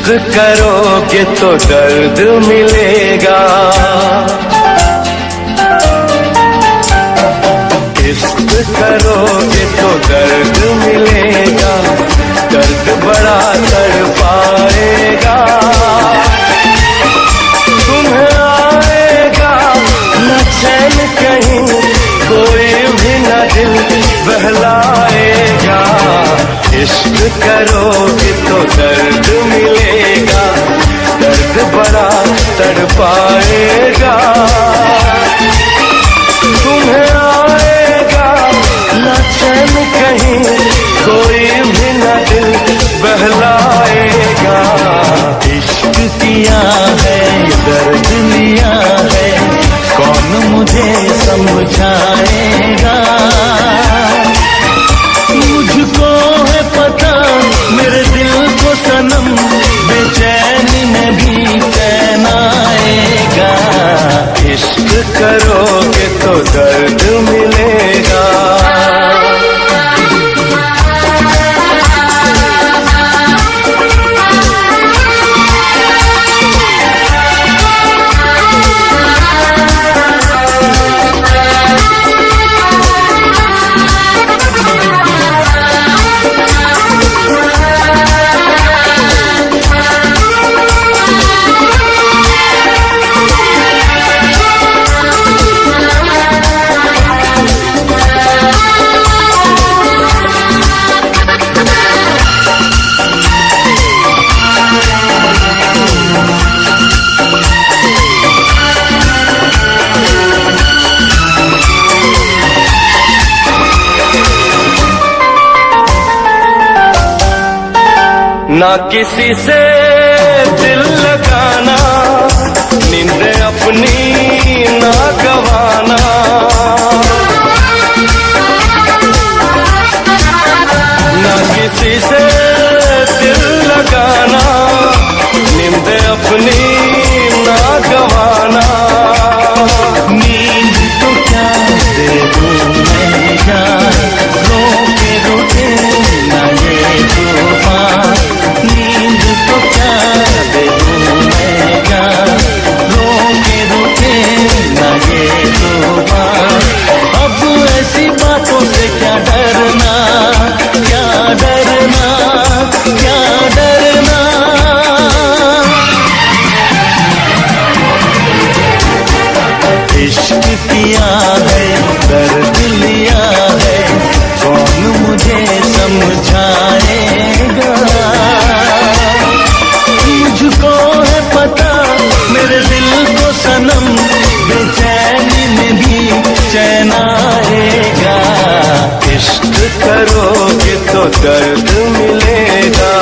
करोगे तो दर्द मिलेगा, इश्क करोगे तो दर्द मिलेगा, दर्द बड़ा तड़पाएगा। तुम्हें आएगा न चैन कहीं, कोई भी न दिल बहलाएगा। इश्क करोगे तो दर्द मिलेगा, दर्द बड़ा तड़पाएगा। तुम्हें आएगा न चैन कहीं, कोई भी न दिल बहलाएगा। इश्क किया है दर्द लिया है, कौन मुझे समझाएगा। मुझको है पता मेरे दिल को सनम, बेचैनी में भी चैन आएगा। इश्क करोगे तो दर्द मिलेगा। ना किसी से दिल लगाना, नींद अपनी ना गवाना। ना किसी से दिल लगाना, नींद अपनी ना गवाना। नींद तो क्या दे दूं मैं जान, रोके रोके ना ये तूफान। नींद तो क्या दे दूं मैं जान, रोके रोके ना ये तूफान। अब ऐसी बातों से क्या डरना, क्या डरना, क्या डरना। इश्क किया है दर्द लिया है, कौन मुझे समझाएगा। मुझको है पता मेरे दिल को सनम, बेचैनी में भी चैन आएगा। इश्क करोगे तो दर्द मिलेगा।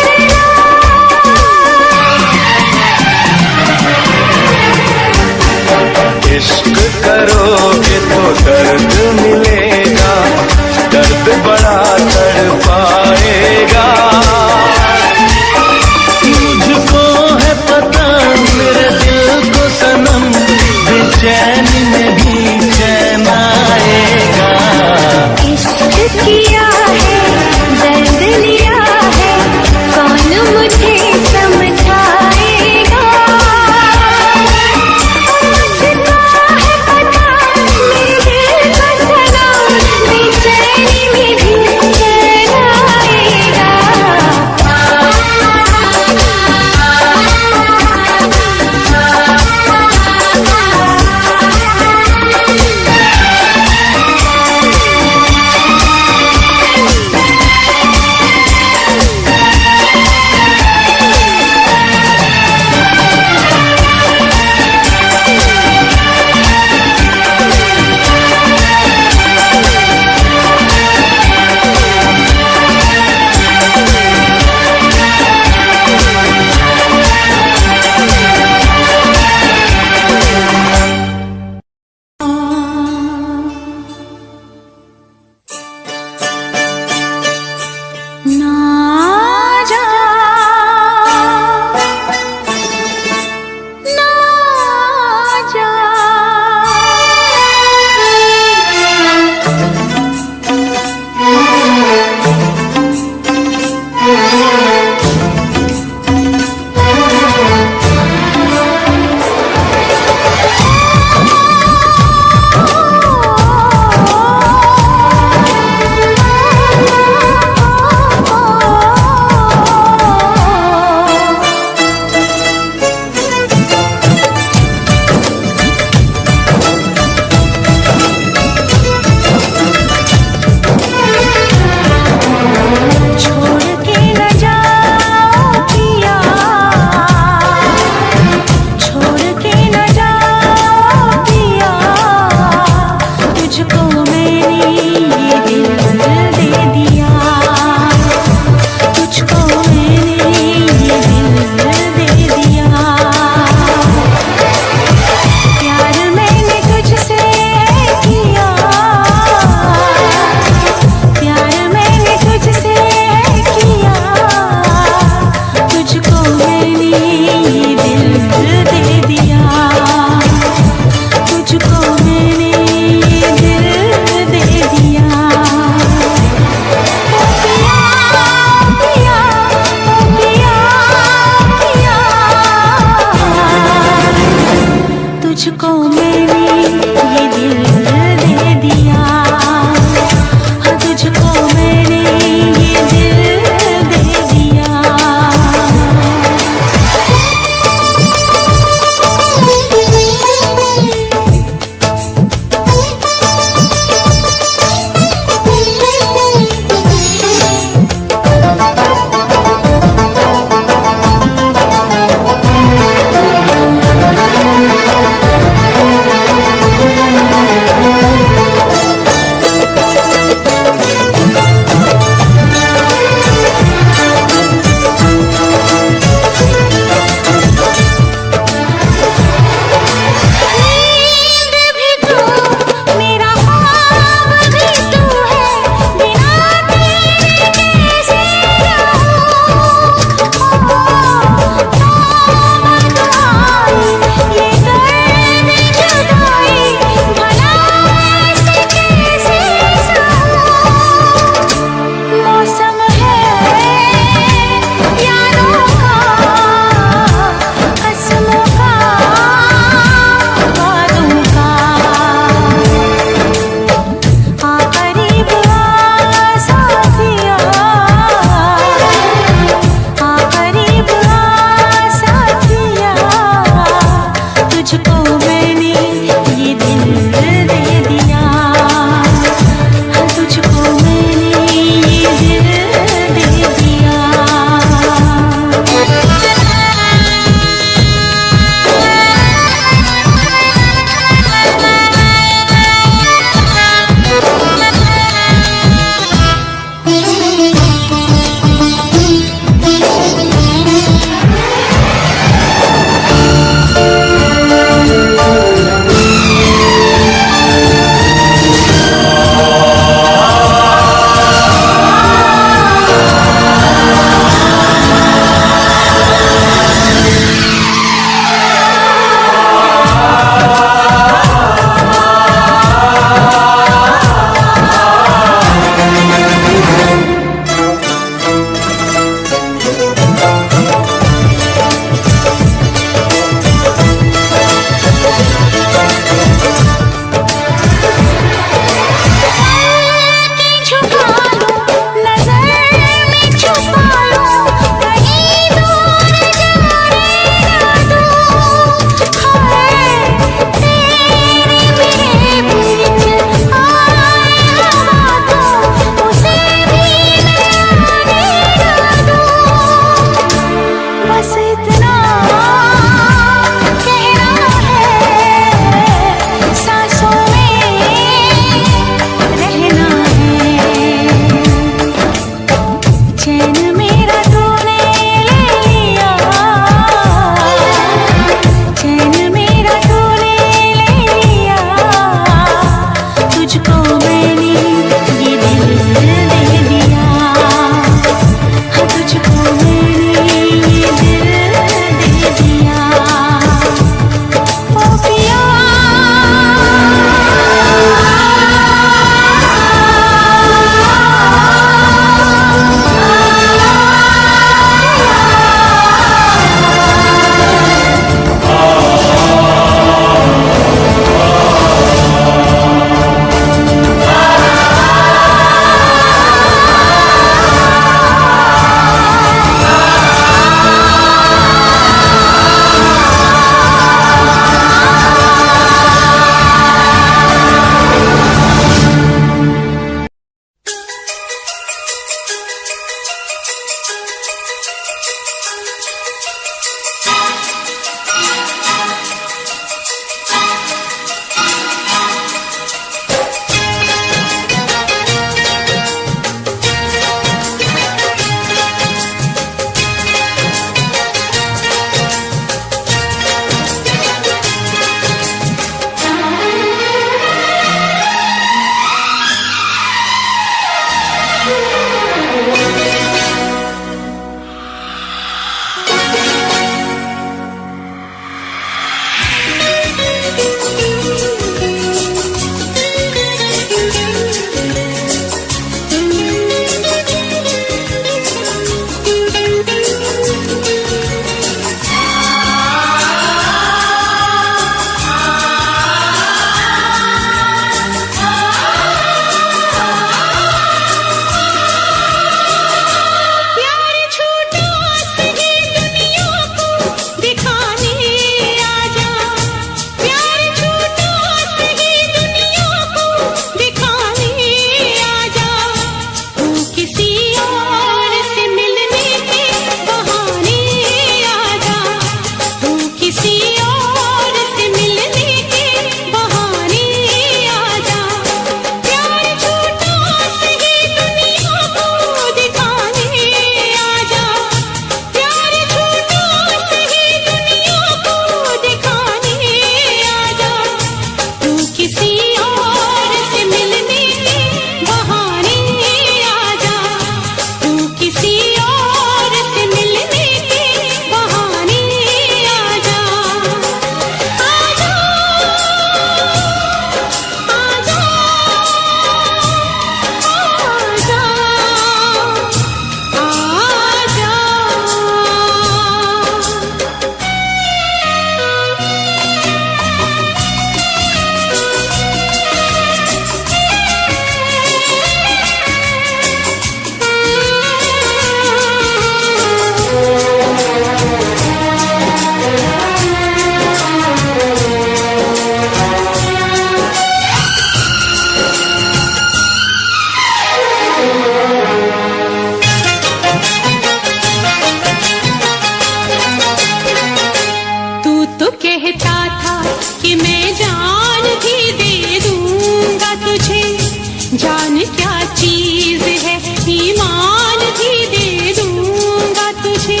जान क्या चीज है, ईमान भी दे दूंगा तुझे।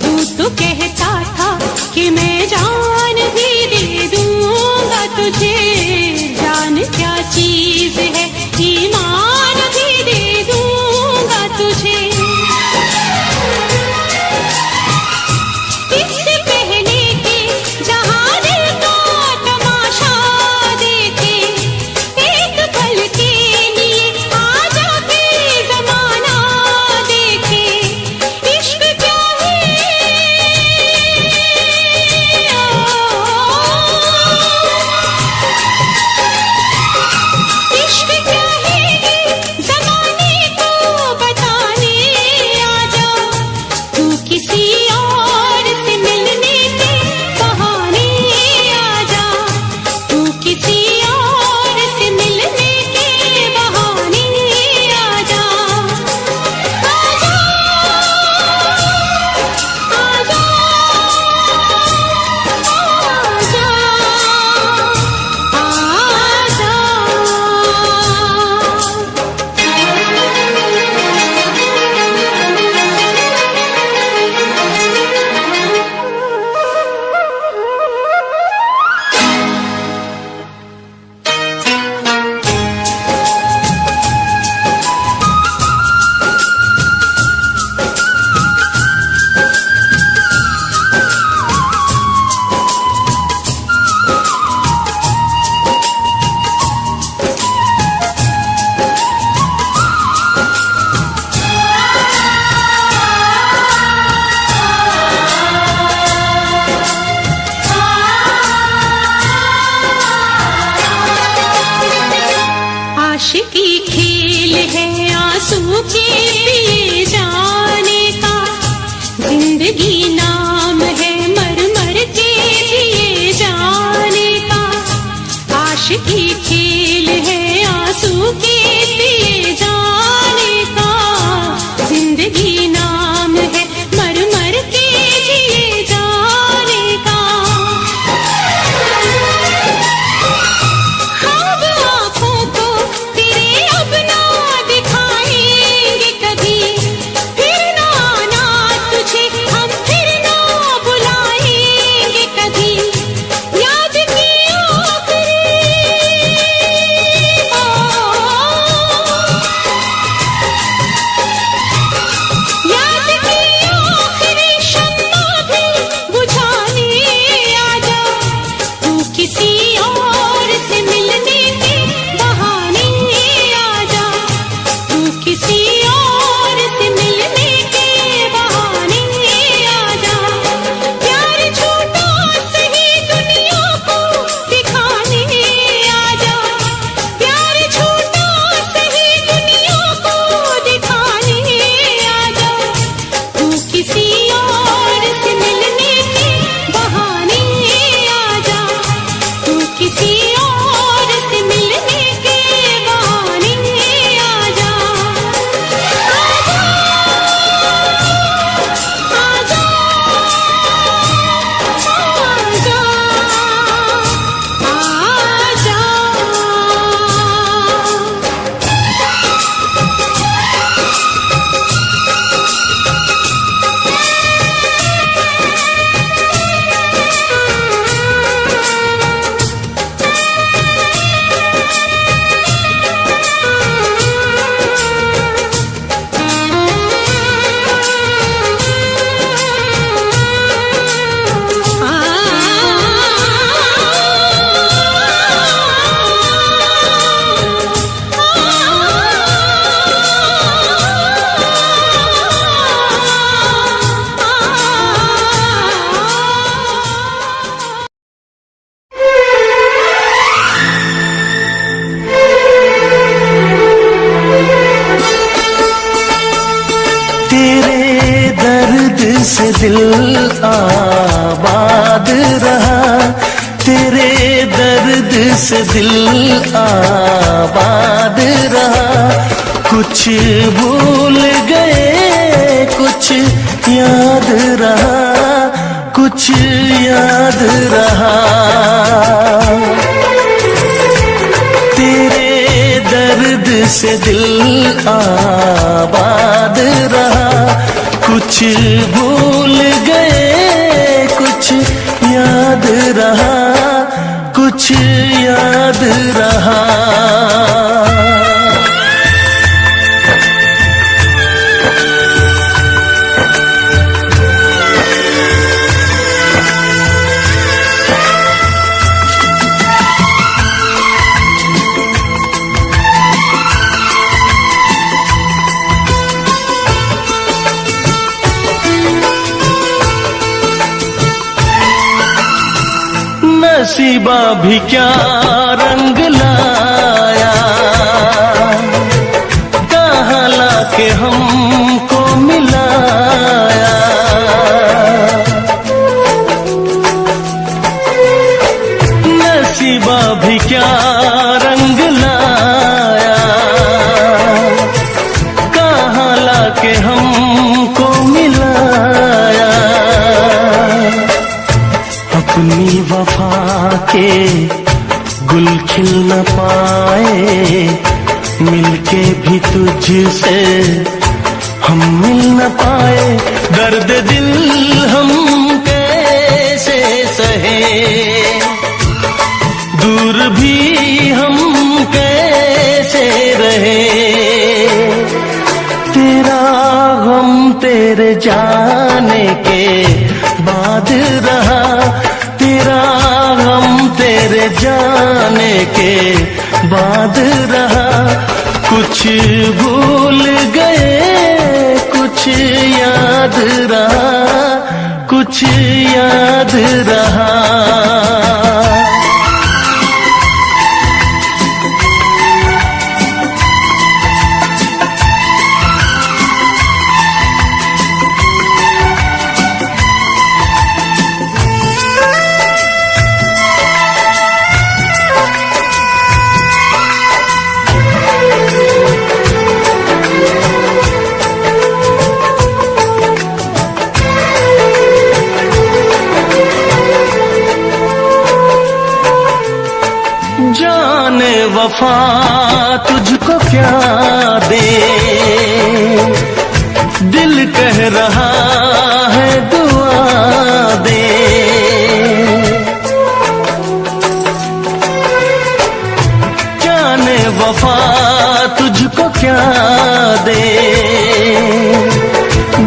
तू तो कहता था कि मैं जान भी दे दूंगा तुझे। जान क्या चीज है, ईमान भी दे दूंगा तुझे। इससे पहले कि जहां दिल का तमाशा देखे, एक पल के लिए आजा के जमाना देखे। इश्क क्या है, इश्क क्या है, जमाने को बताने आजा। तू किसी और से मिलने के बहाने आजा। तू किसी और से मिलने के बहाने आजा। आजा, आजा, आशिकी खेल है आंसू के पिए जाने का। जिंदगी नाम है मर मर के जिए जाने का। आशिकी खेल है आंसू के पिए जाने का। जिंदगी नाम है मर मर के जिए जाने का। ख्वाब आँखों को तेरे अब ना दिखाएंगे कभी। फिर ना आना तुझे हम फिर ना बुलाएंगे कभी। याद की याद की आखिरी शम्मा भी बुझाने आजा। तू किसी और से मिलने के बहाने आजा। तू किसी और से मिलने के बहाने आजा। प्यार झूठा सही दुनिया को दिखाने आजा। प्यार झूठा सही दुनिया को दिखाने आजा। तू किसी और से मिलने के बहाने आजा। तू किसी और से मिलने के बहाने आजा। आजा, आजा, आजा, आजा। तेरे दर्द से दिल आबाद रहा। तेरे दर्द से दिल आबाद रहा। कुछ भूल गए कुछ याद रहा। कुछ याद रहा। तेरे दर्द से दिल आबाद रहा। कुछ भूल गए कुछ याद रहा, कुछ याद रहा। नसीबा भी क्या रंग लाया, कहाँ लाके हमको मिलाया। नसीबा भी क्या रंग लाया, कहाँ लाके हमको मिलाया। अपनी वफा के गुल खिल न पाए, मिलके भी तुझसे हम मिल न पाए। दर्द दिल हम कैसे सहे, दूर भी हम कैसे रहे। तेरा गम तेरे जाने के बाद रहा, तेरा गम तेरे जाने के बाद रहा। कुछ भूल गए कुछ याद रहा, कुछ याद रहा। जाने वफा तुझको क्या दे, दिल कह रहा है दुआ दे। जाने वफा तुझको क्या दे,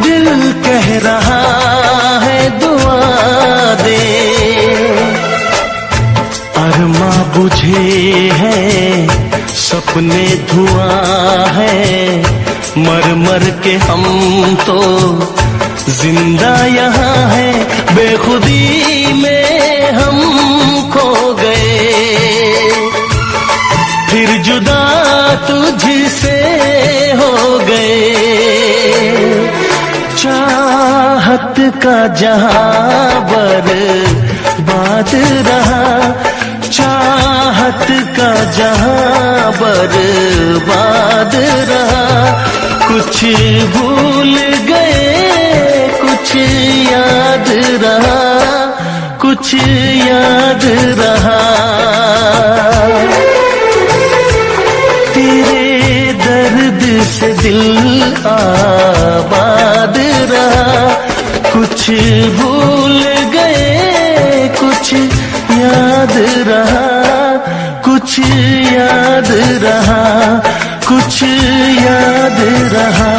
दिल कह रहा है दुआ दे। अरमा बुझे हैं सपने धुआं है, मर मर के हम तो जिंदा यहाँ हैं। बेखुदी में हम खो गए, फिर जुदा तुझसे हो गए। चाहत का जहां बर्बाद रहा, चाहत का जहां बर्बाद रहा। कुछ भूल गए कुछ याद रहा, कुछ याद रहा। तेरे दर्द से दिल आबाद रहा। कुछ भूल गए कुछ याद रहा, कुछ याद रहा, कुछ याद रहा,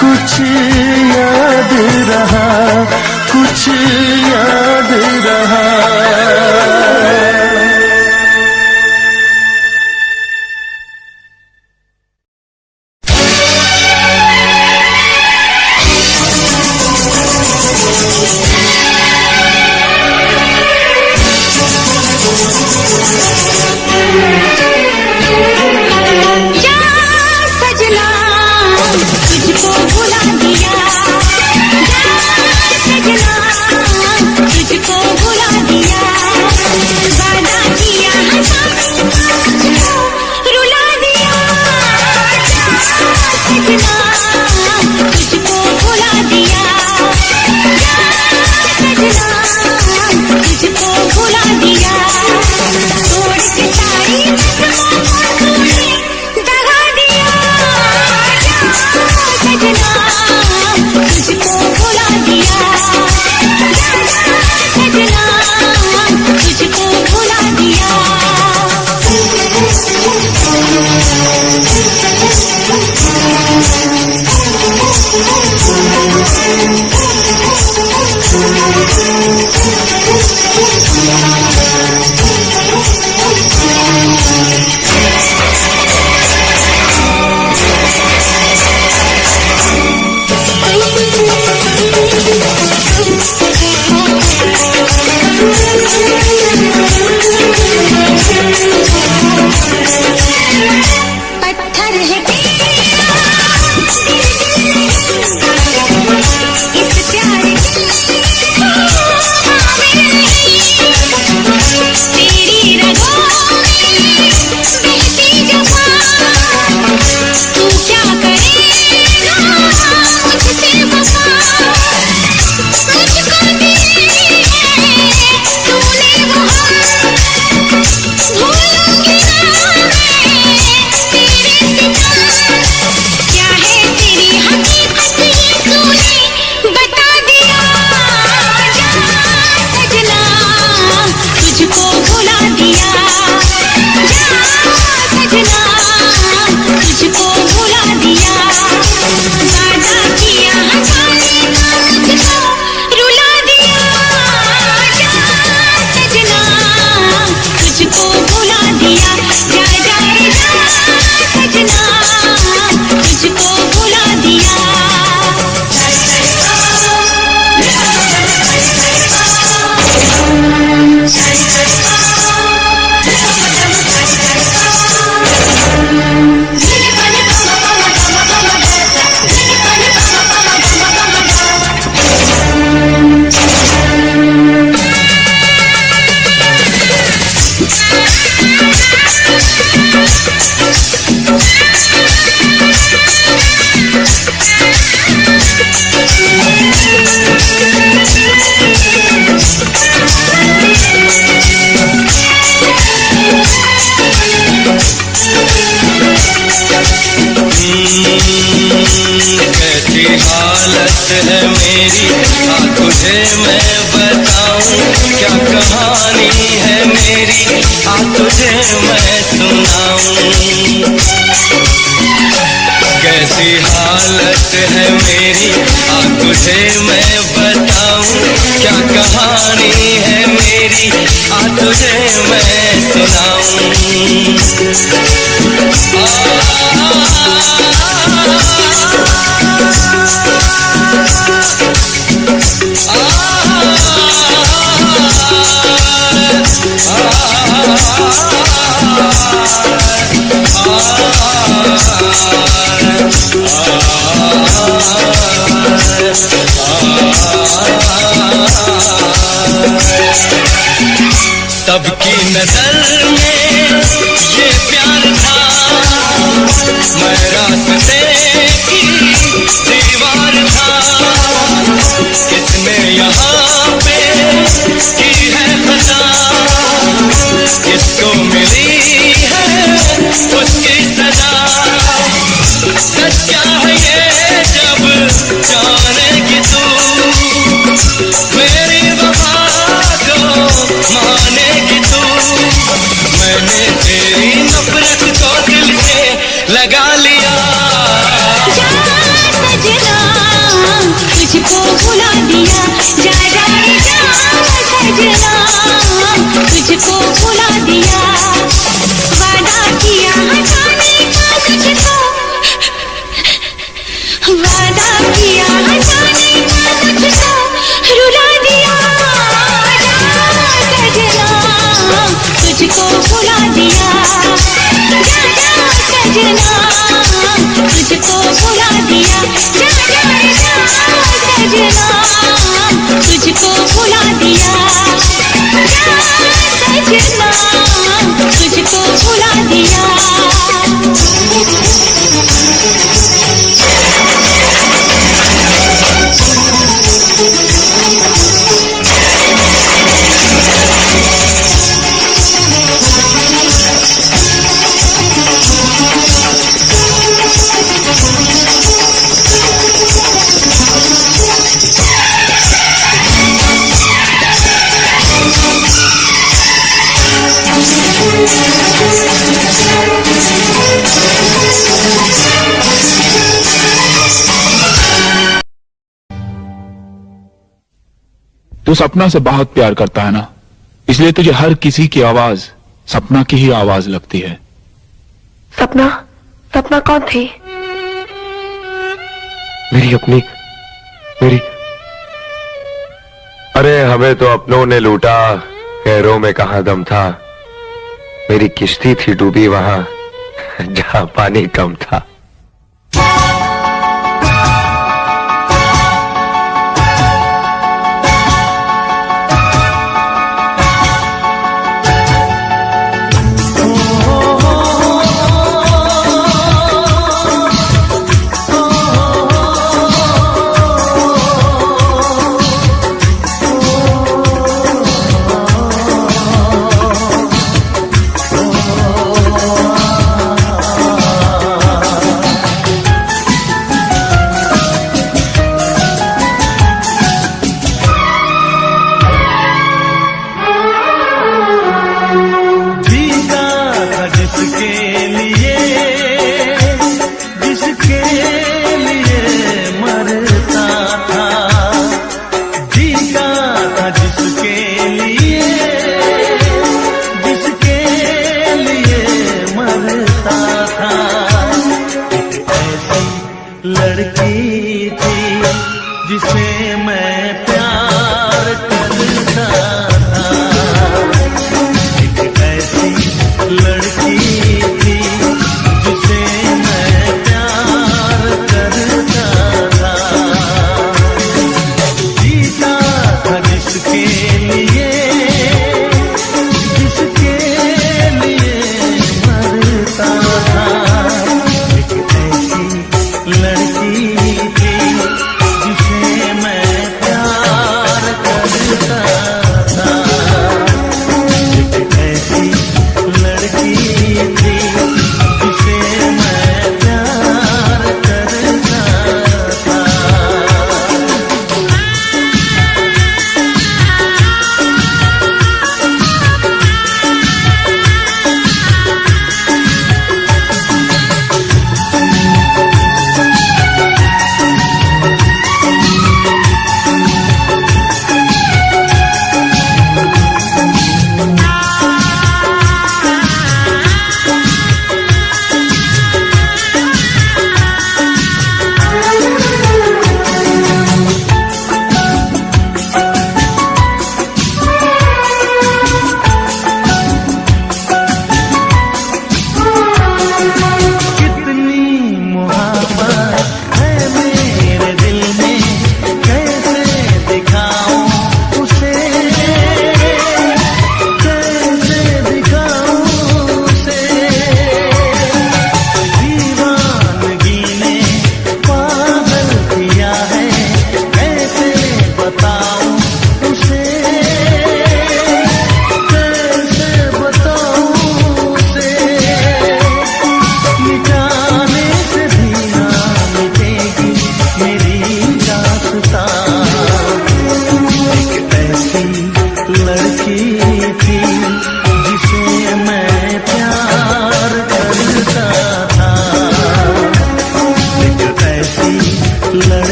कुछ याद रहा, कुछ याद रहा। तुझको बुला दिया, जा सजना मेरी, आ तुझे मैं बताऊं क्या कहानी है मेरी, आ तुझे मैं सुनाऊं। कैसी हालत है मेरी, आ तुझे मैं बताऊं क्या कहानी है मेरी, आ तुझे मैं सुनाऊं। सबकी नजर में ये प्यार था, मैं रास्ते की दीवार था, किसने यहाँ पे की है खता, किसको मिली है उसकी सजा। सच्चा है ये जब जानेगी तू, मेरी वफा को मानेगी तू। मैंने तेरी नफरत को दिल से लगा लिया। जा सजना तुझको भुला दिया, जा जा जा सजना तुझको भुला दिया। वादा किया जाने का तुझको, वादा किया जाने का तुझको रुला दिया। जा सजना तुझको भुला दिया, जा जा सजना तुझको भुला दिया। जा जा जा सजना तुझको भुला दिया, जा सजना तुझको भुला दिया। तू सपना से बहुत प्यार करता है ना, इसलिए तुझे हर किसी की आवाज सपना की ही आवाज लगती है। सपना, सपना कौन थी? मेरी अपनी, मेरी। अरे हमें तो अपनों ने लूटा, गैरों में कहां दम था। मेरी किश्ती थी डूबी वहां जहां पानी कम था। लड़की थी जिसे मैं प्यार करता था, एक ऐसी लड़की थी जिसे मैं प्यार करता था, जीता था जिसके लिए, जिसके लिए मरता था, एक ऐसी लड़की थी जिसे मैं प्यार करता था, एक ऐसी लड़की थी जिसे मैं प्यार करता था।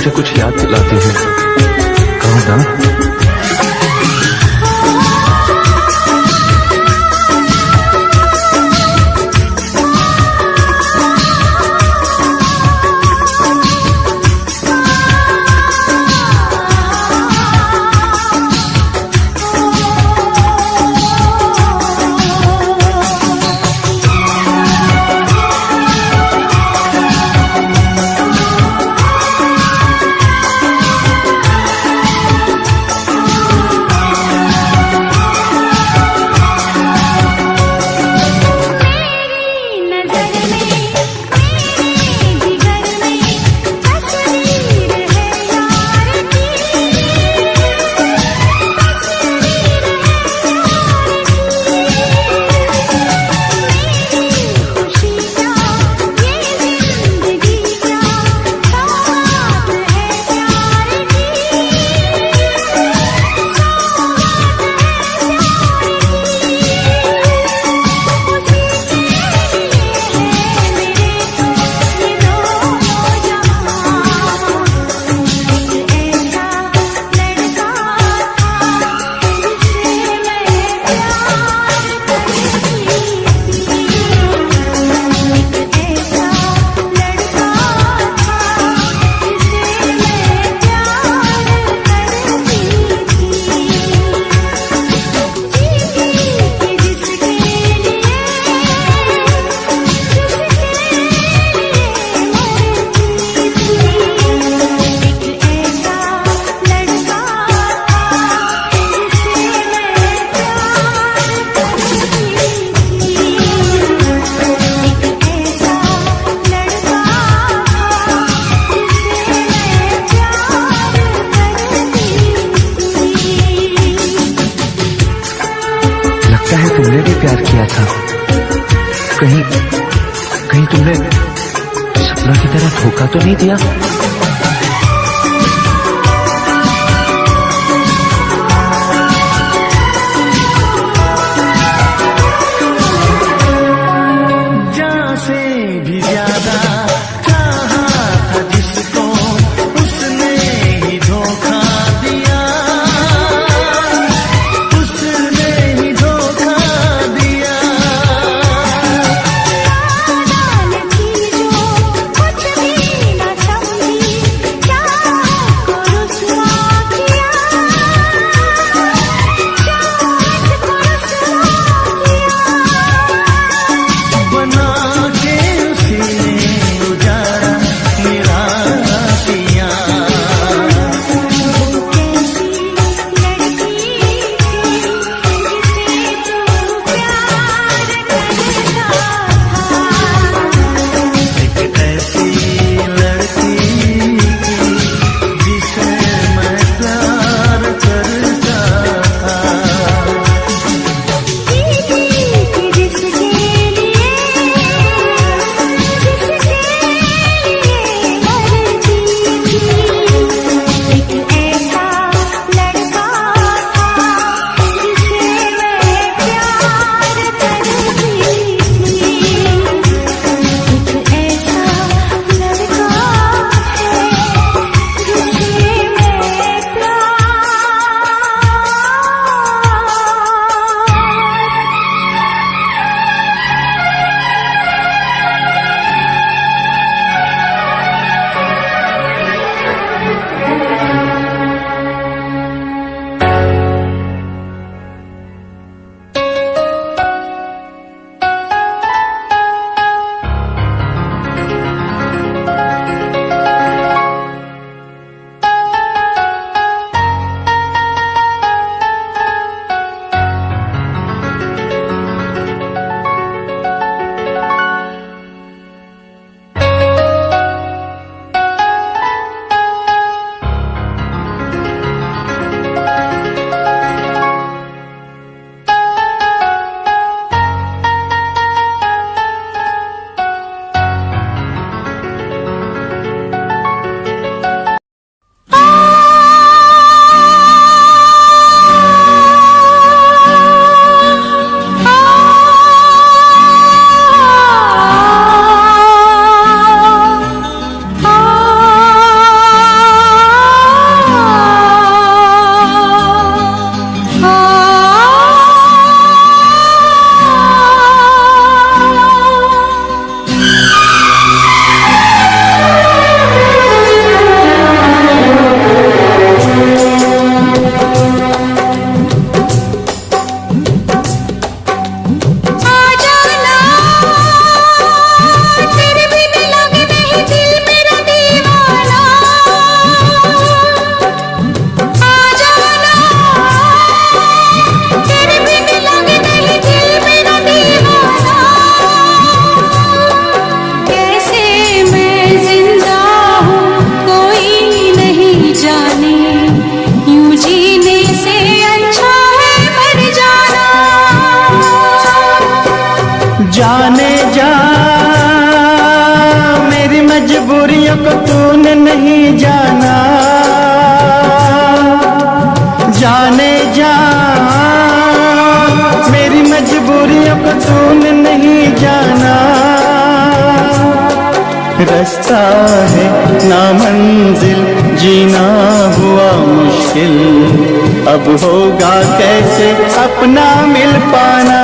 मुझे कुछ याद दिलाती है, कहो ना। तुमने भी प्यार किया था, कहीं कहीं तुमने सपना की तरह धोखा तो नहीं दिया? जान से भी ज्यादा चाहा था जिसको, उसने ही धोखा दिया, उसने ही धोखा दिया। नादान थी जो कुछ भी न समझी, जा, मेरी मजबूरियों को तूने नहीं जाना। रास्ता है ना मंजिल, जीना हुआ मुश्किल, अब होगा कैसे अपना मिल पाना।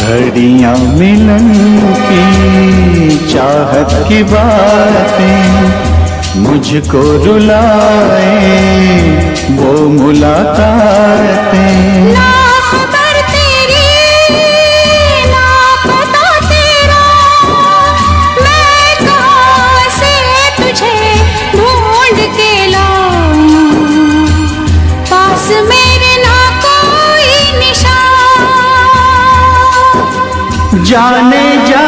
घड़ियां मिलन की चाहत की बातें मुझको रुलाए, वो मुलाकातें। ना खबर तेरी ना पता तेरा, मैं कहाँ से तुझे ढूंढ के लाऊं, पास मेरे ना कोई निशान। जाने जा,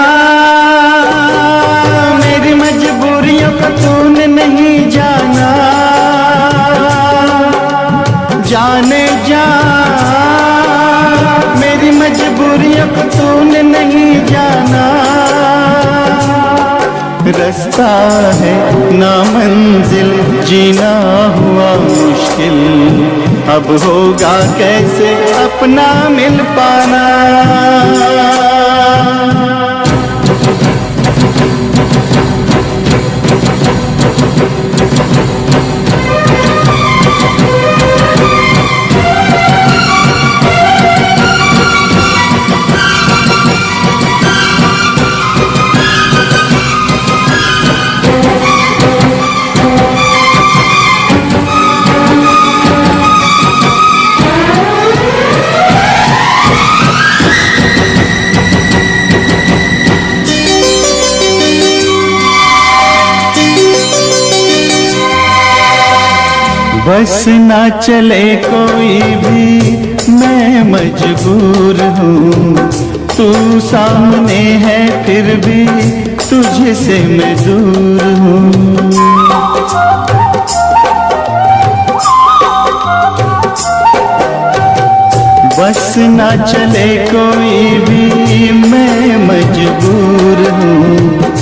मेरी मजबूरियों को तूने नहीं जाना। जाने जा, मेरी मजबूरियों को तूने नहीं जाना। रास्ता है ना मंजिल, जीना हुआ मुश्किल, अब होगा कैसे अपना मिल पाना। बस ना चले कोई भी, मैं मजबूर हूँ। तू सामने है फिर भी तुझसे मैं दूर हूँ। बस ना चले कोई भी, मैं मजबूर हूँ।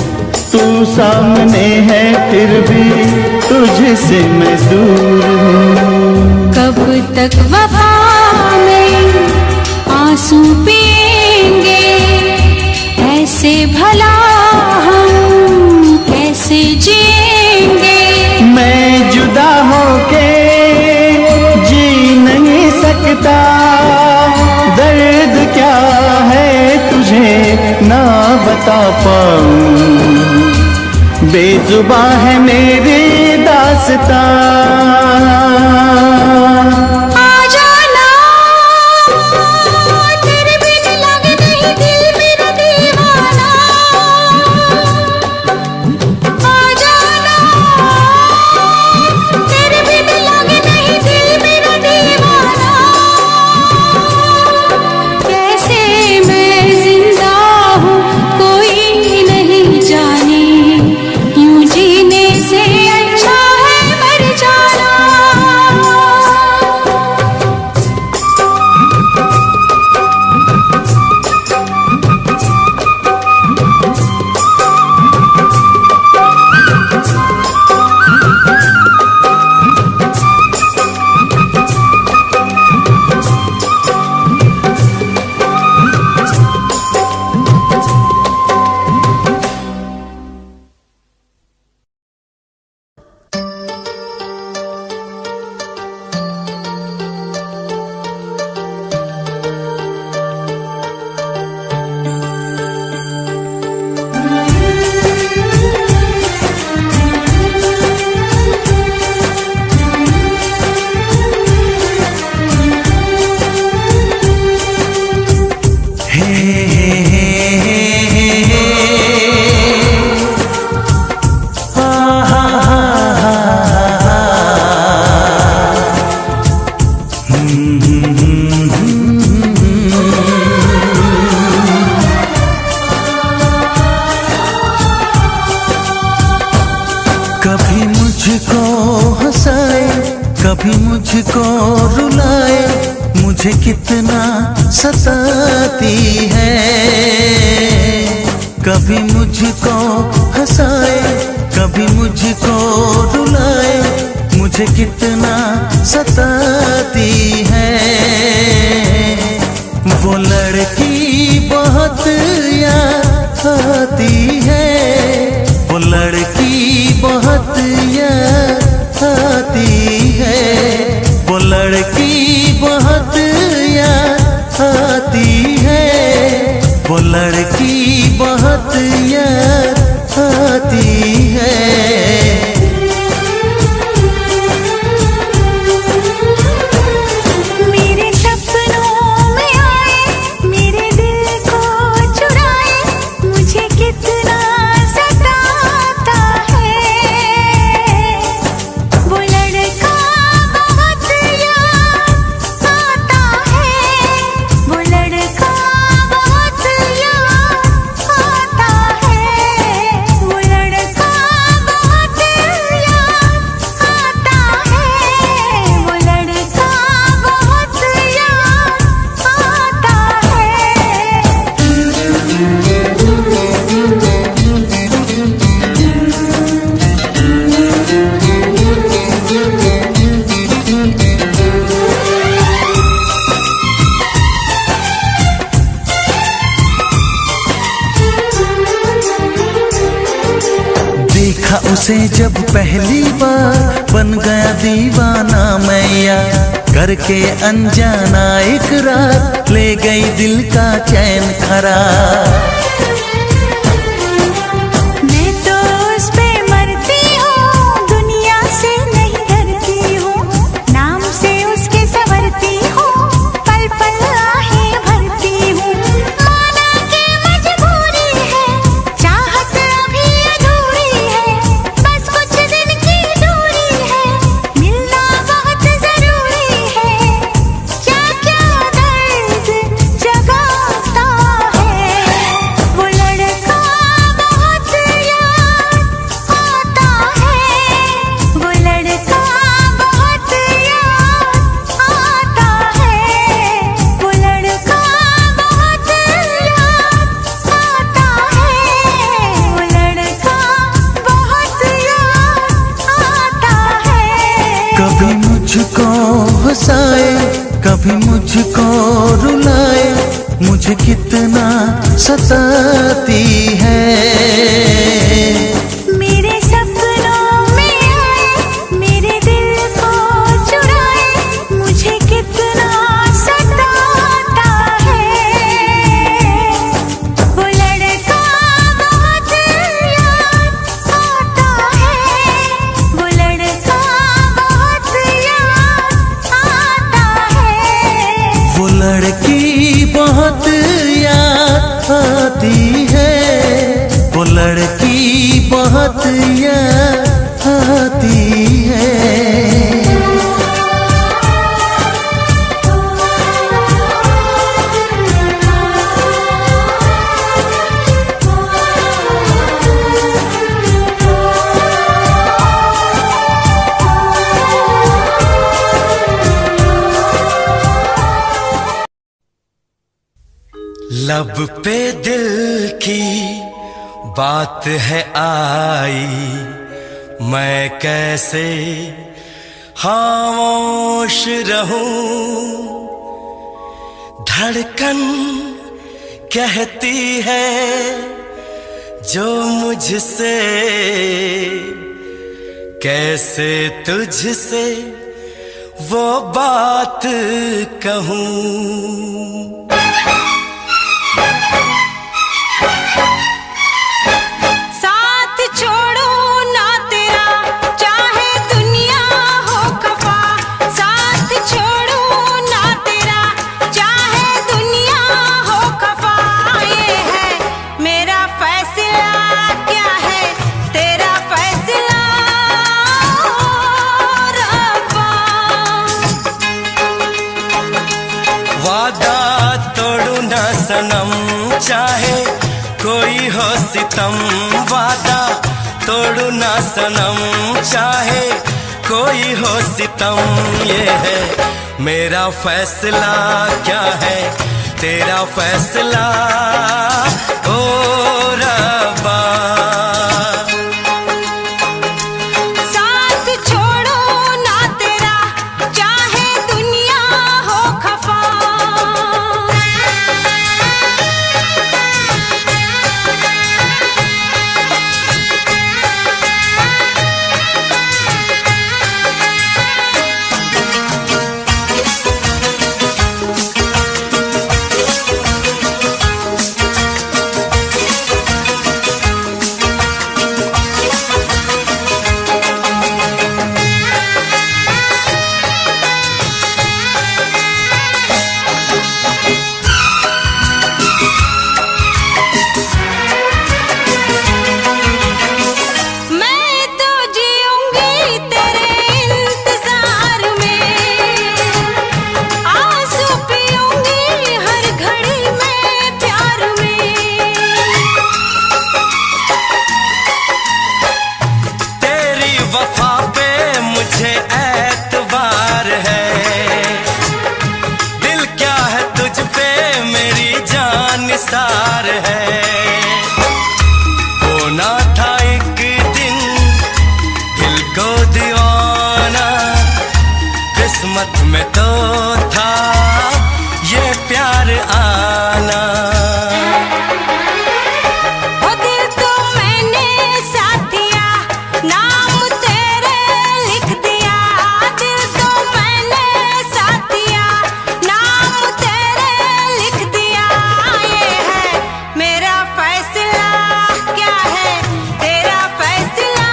तू सामने है फिर भी तुझसे मैं दूर हूँ। कब तक वफा में आंसू पिएंगे, ऐसे भला हम कैसे जिएंगे। मैं जुदा होके जी नहीं सकता, दर्द क्या है तुझे ना बता पाऊं। बेजुबां है मेरी दास्तां। मुझको रुलाए, मुझे कितना सताती है। कभी मुझको हंसाए, कभी मुझको रुलाए, मुझे कितना सताती है। वो लड़की बहुत याद आती है, वो लड़की बहुत याद आती है, वो लड़की बहुत याद आती है, वो लड़की बहुत याद आती है। मेरे सपनों में आए, मेरे दिल को चुराए, मुझे कितना सताता है। वो लड़का बहुत याद आता है, वो लड़का बहुत याद आता है, वो लड़का बहुत याद आता है, वो लड़का बहुत याद आता देखा उसे जब पहली बार, बन गया दीवाना मैया। करके अनजाना इकरार, ले गई दिल का चैन खरार। मैं तो उस पे मरती हूँ, दुनिया से नहीं डरती हूँ, नाम से उसके संवरती हूँ, पल पल आहें भरती हूँ। माना कि मजबूरी है, चाहत अभी अधूरी है, बस कुछ दिन की दूरी है, मिलना बहुत जरूरी है। क्या क्या दर्द जगाता है, वो लड़का बहुत याद आता है, वो लड़का बहुत याद आता है, वो लड़का बहुत याद आता है, वो लड़का बहुत याद आता है। कभी मुझको हंसाए, कभी मुझको रुलाए, मुझे कितना सताती है। मेरे सपनों में आए, मेरे दिल को चुराए, मुझे कितना सताता है। वो लड़का बहुत याद आता है, वो लड़का बहुत याद आता है। वो लड़की बहुत याद आती है, वो लड़की बहुत याद आती है। लब पे दिल की बात है आई, मैं कैसे खामोश रहूं। धड़कन कहती है जो मुझसे, कैसे तुझसे वो बात कहूं। साथ छोड़ो ना तेरा, चाहे दुनिया हो खफा, साथ छोड़ो ना तेरा, चाहे दुनिया हो खफा। ये है मेरा फैसला, क्या है तेरा फैसला रब्बा। वादा तोड़ू ना सनम, चाहे कोई हो सितम। वादा तोड़ू ना सनम, चाहे कोई हो सितम, ये है मेरा फैसला। क्या है तेरा फैसला ओ रब्बा। साथ छोड़ो ना तेरा, चाहे दुनिया हो खफा। सार है होना था एक दिन दिल को दीवाना, किस्मत में तो था ये प्यार आना। ओ दिल तो मैंने साथ दिया, नाम तेरे लिख दिया। दिल तो मैंने साथ दिया, नाम तेरे लिख दिया। ये है मेरा फैसला, क्या है तेरा फैसला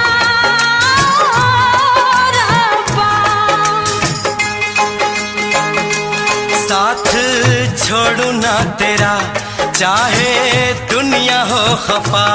रब्बा। साथ छोड़ू ना तेरा, चाहे दुनिया हो खफा।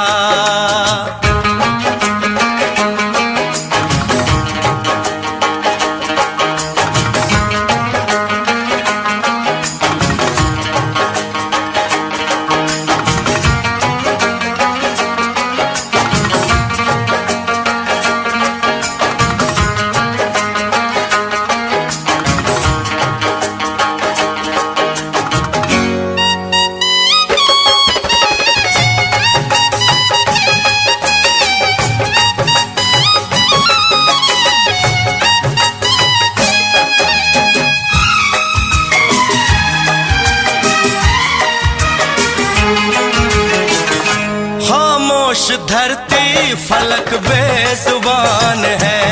खामोश धरती फलक बेजुबान है,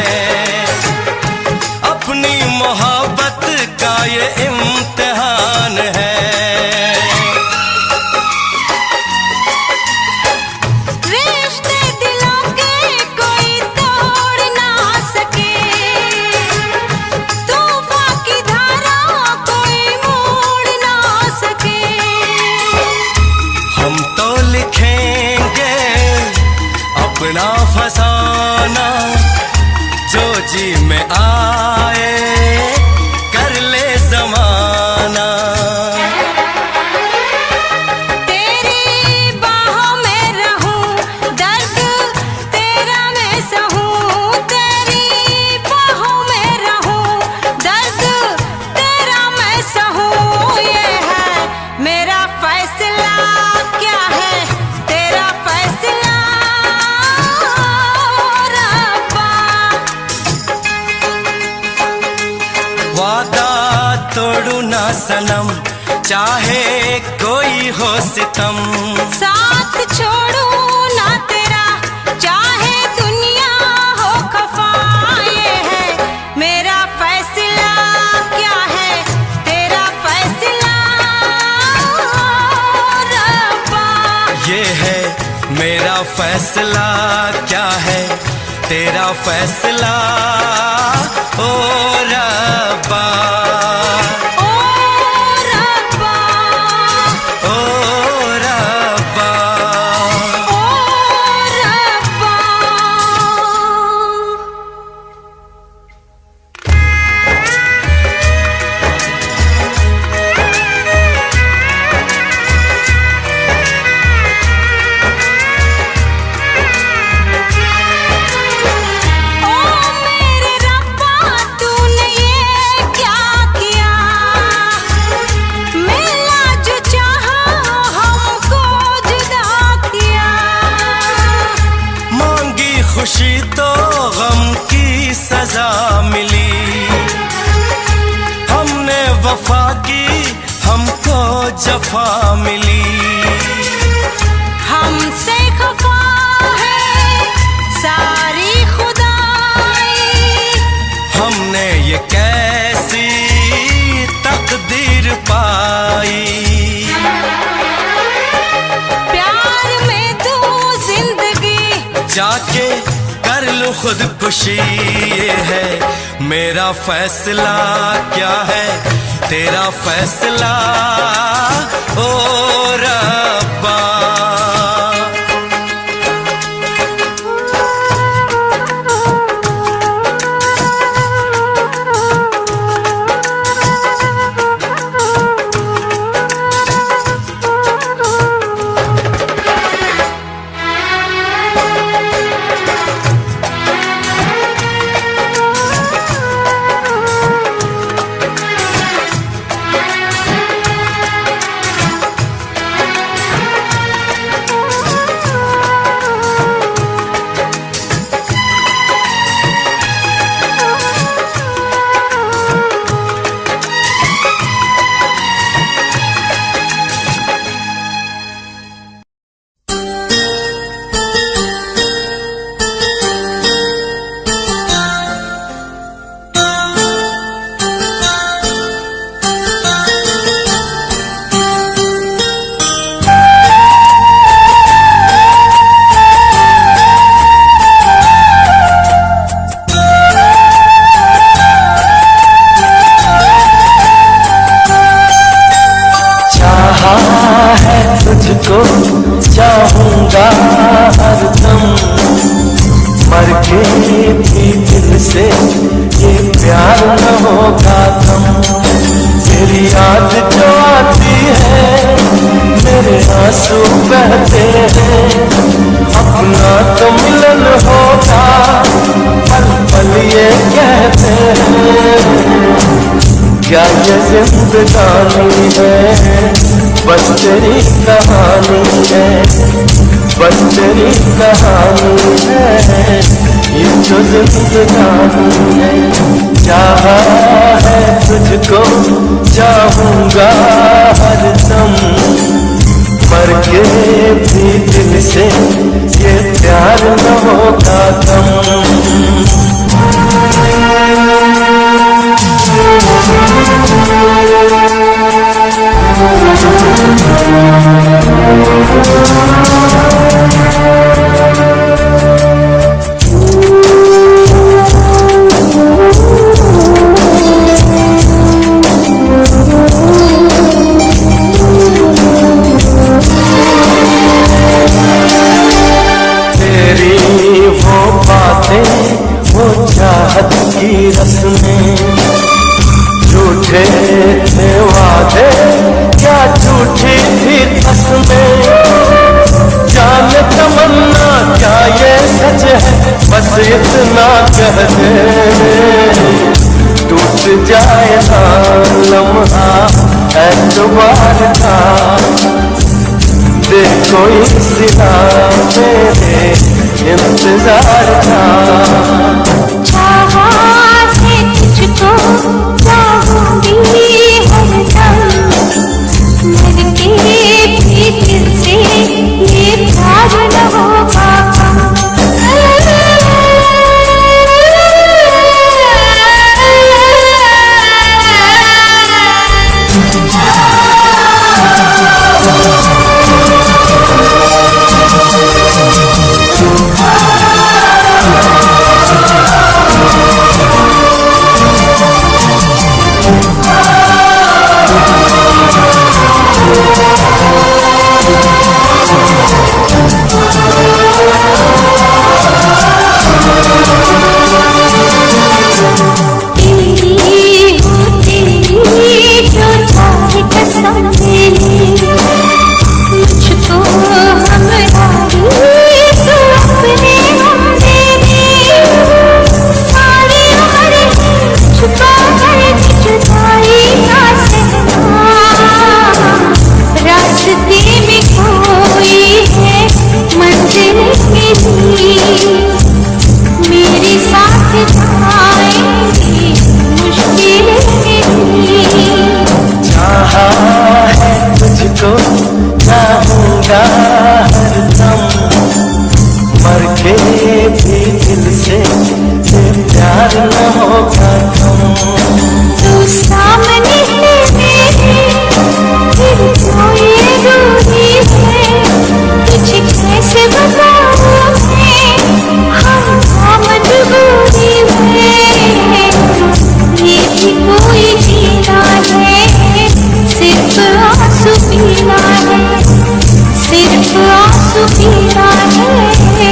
अपनी मोहब्बत का ये इम्तिहान है। रिश्ते दिलों के कोई तोड़ ना सके, तूफान की धारा कोई मोड़ ना सके। हम तो लिखेंगे अपना फसाना, जो जी में आए कर ले जमाना। तेरी बाहों में रहूं, दर्द तेरा मैं सहूं। तेरी बाहों में रहूं, दर्द तेरा मैं सहूं। ये है मेरा फैसला, क्या है तेरा फैसला रब्बा। वादा तोड़ू ना सनम, चाहे कोई हो सितम। साथ छोड़ू ना तेरा, चाहे दुनिया हो खफा। ये है मेरा फैसला, क्या है तेरा फैसला रब्बा। ये है मेरा फैसला, क्या है तेरा फैसला ओ रब्बा। ओ रब्बा, ओ रब्बा। ओ रब्बा। ओ मेरे रब्बा वफा मिली। हमसे खफा है सारी खुदाई, हमने ये कैसी तकदीर पाई। प्यार में तू जिंदगी जाके कर लूं खुदकुशी, ये है मेरा फैसला। क्या है तेरा फैसला ओ रब्बा। तुझको चाहूंगा हरदम, मर के भी दिल से ये प्यार न होगा कम। तेरी याद जो आती है मेरे आंसू बहते हैं, अपना तो मिलन होगा पल पल ये कहते हैं। क्या ये जिंदगानी है बस तेरी कहानी है, बस तेरी कहानी है, ये जो जिंदगानी है। चाहा है तुझको चाहूंगा हरदम, मर के भी दिल से ये प्यार न होगा कम। तेरी वो बातें वो चाहत की रस्में, झूठे थे वादे क्या झूठी थी कसमें। जान तमन्ना क्या ये सच है बस इतना कह दे, टूट जाए ना लम्हा एतबार का, देखो इस सिला मेरे इंतजार का। चाहा है तुझको चाहूंगी हरदम, मर के भी दिल से ये प्यार न होगा कम। सोचा हरदम मर के भी दिल से ये प्यार न होगा कम। तू सामने है मेरे, फिर कोई दूरी है, तुझे कैसे बताऊं मैं, हम मजबूरी में। ये भी कोई जीना है, सिर्फ आंसू पीना है, सिर्फ आंसू पीना है,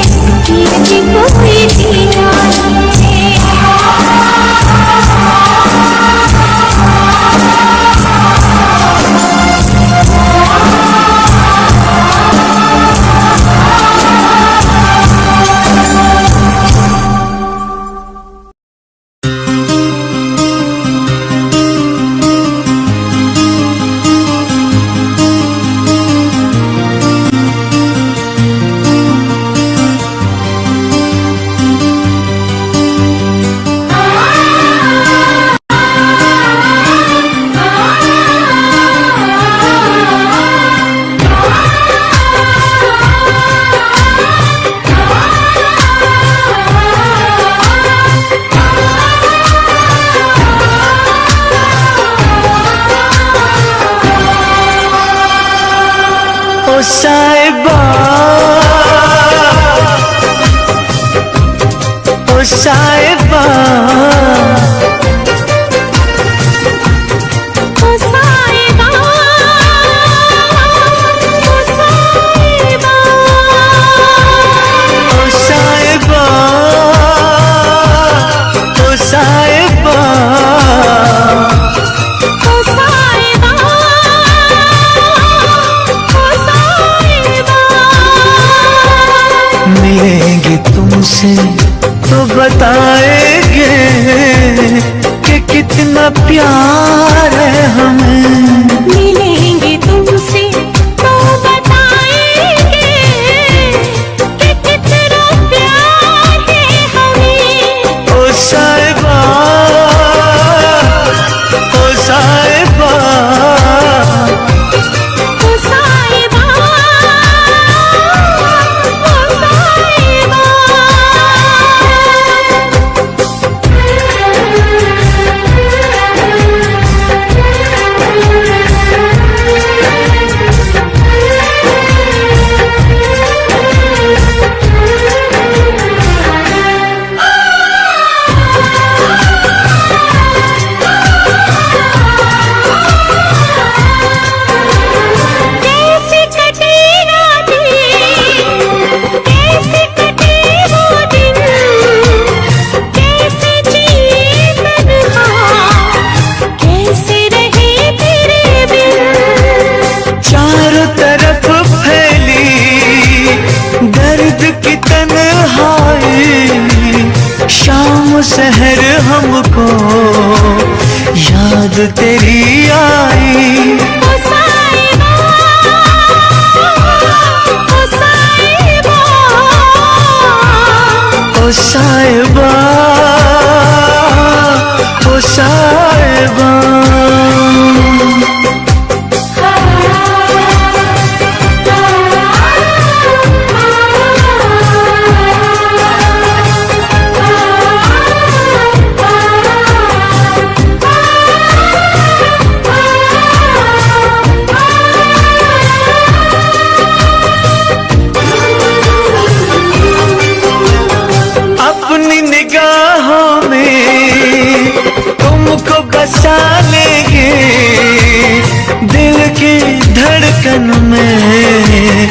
ये भी कोई जीना है। ओ साहिबा, ओ साहिबा, ओ साहिबा, ओ साहिबा, ओ साहिबा, ओ साहिबा, ओ साहिबा, ओ साहिबा। मिलेंगे तुमसे तो बताएंगे कि कितना प्यार है हमें। मिलेंगे तुमसे तो बताएंगे कि कितना प्यार है हमें। ओ साहिबा, ओ साहिबा, ओ साहिबा, ओ साहिबा। कैसे कटे रातें, कैसे कटे वो दिन, कैसे जिए तन्हा, कैसे रहे तेरे बिन। चारों तरफ फैली दर्द की तन्हाई, शाम सहर हमको याद तेरी आई। ओ साहिबा, ओ साहिबा, ओ साहिबा, ओ साहिबा, अपनी निगाहों में तुमको बसा लेंगे, दिल की धड़कन में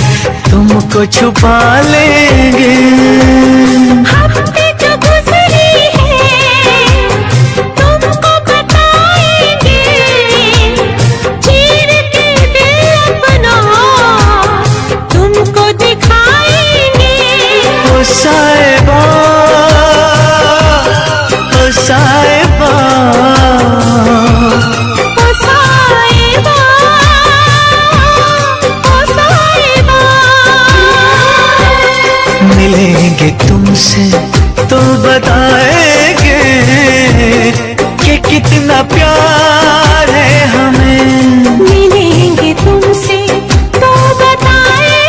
तुमको छुपा लेंगे। हफ्ते जो गुजरी है तुमको बताएंगे, चीर के दिल अपना तुमको दिखाएंगे। ओ साहिबा, ओ साहिबा, ओ साहिबा, ओ साहिबा। मिलेंगे तुमसे तो बताएंगे कि कितना प्यार है हमें। मिलेंगे तुमसे तो बताएंगे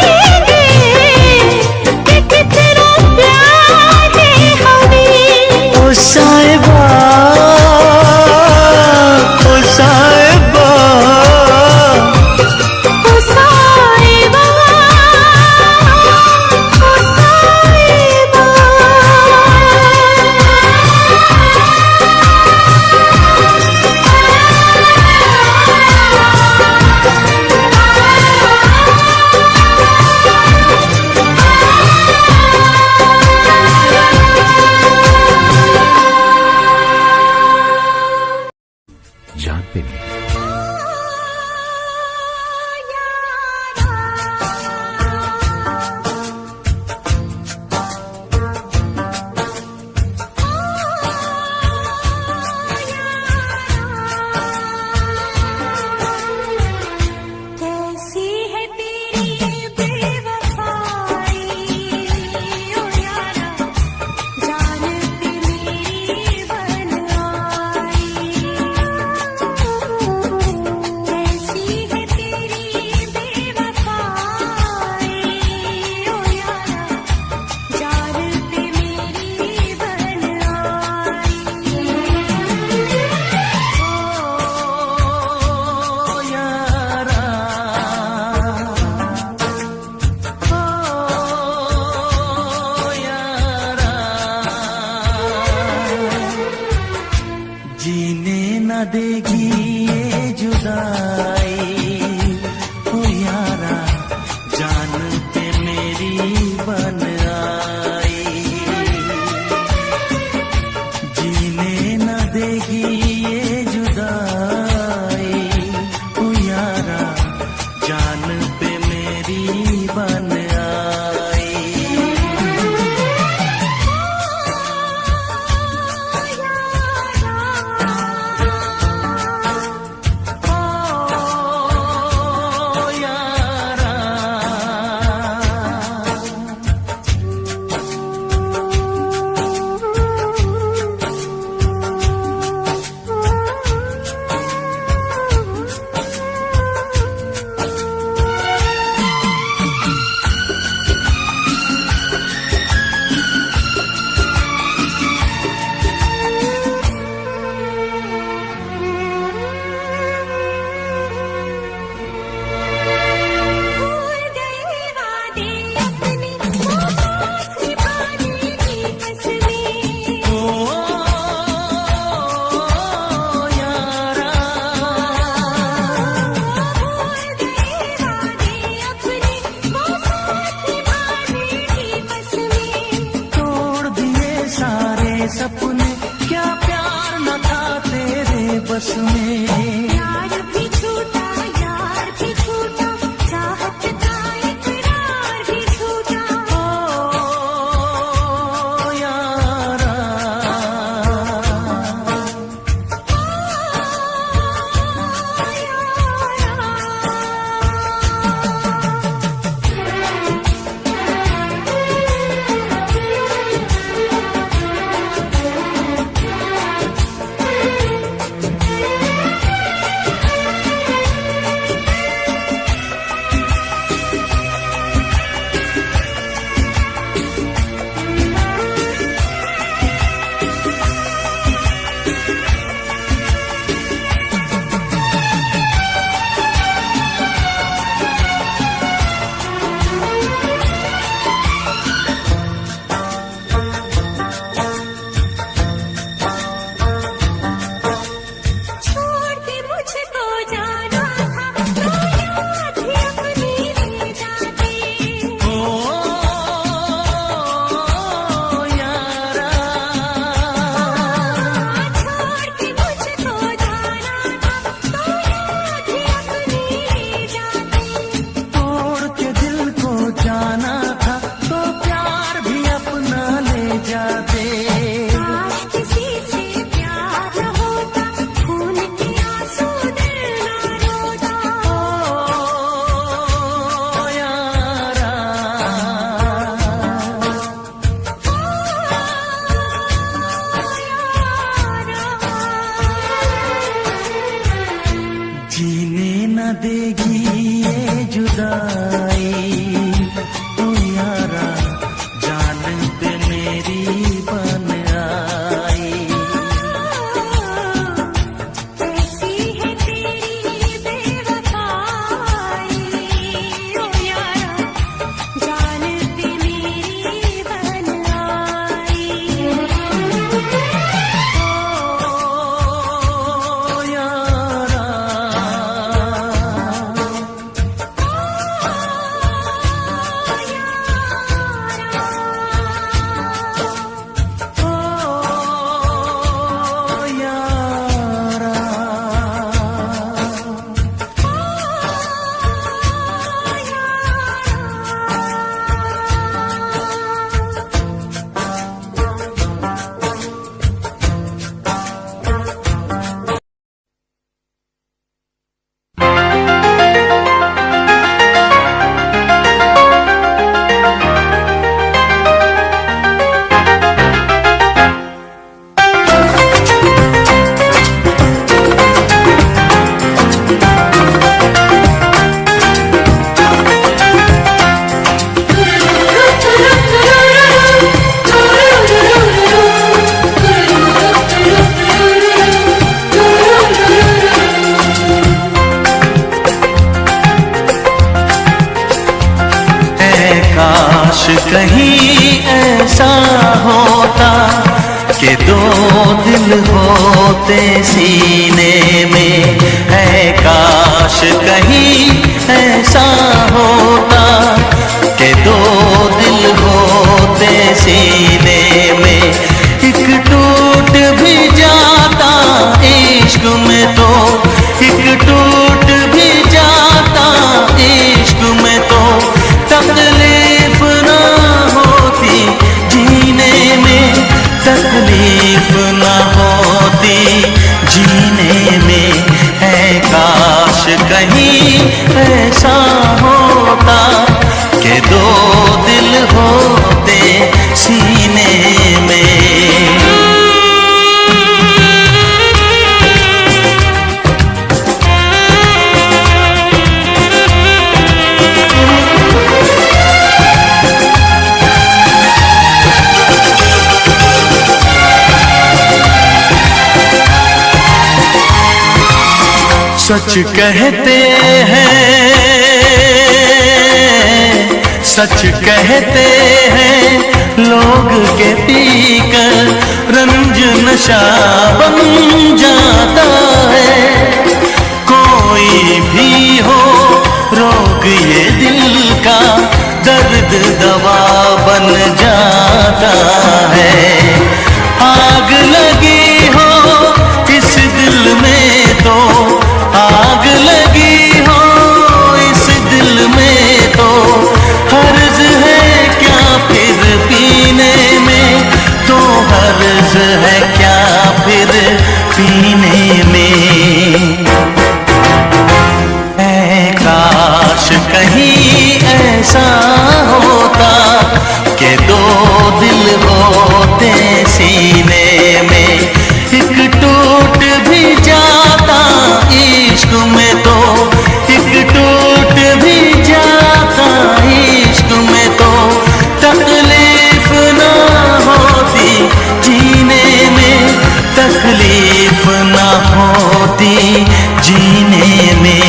बन आई। सपने क्या प्यार न था तेरे बस में। यार भी छूटा, यार भी छूटा, चाहत का इकरार भी छूटा। ओ यारा, जीने न देगी ये जुदाई। तू यारा जान पे मेरी बन आई। कैसी है तेरी बेवफाई, ओ यारा जान पे मेरी बन आई। ओ यारा, कहीं ऐसा होता कि दो दिल होते सीने में। है काश कहीं ऐसा होता कि दो दिल होते सीने में। एक टूट भी जाता इश्क में तो, एक टूट भी जाता इश्क में तो, तकलीफ न होती जीने में। है काश कहीं ऐसा होता कि दो दिल होते सीने में। सच कहते हैं, सच कहते हैं लोग के पीकर रंज नशा बन जाता है। कोई भी हो रोग ये दिल का दर्द दवा बन जाता है। आग लगी हो इस दिल में तो, आग लगी हो इस दिल में तो हर्ज है क्या फिर पीने में, तो हर्ज है क्या फिर पीने में। ऐ काश कहीं ऐसा होता कि दो दिल होते सीने में। एक टूट भी जाता इश्क में तो, एक टूट भी जाता इश्क में तो तकलीफ ना होती जीने में। तकलीफ ना होती जीने में।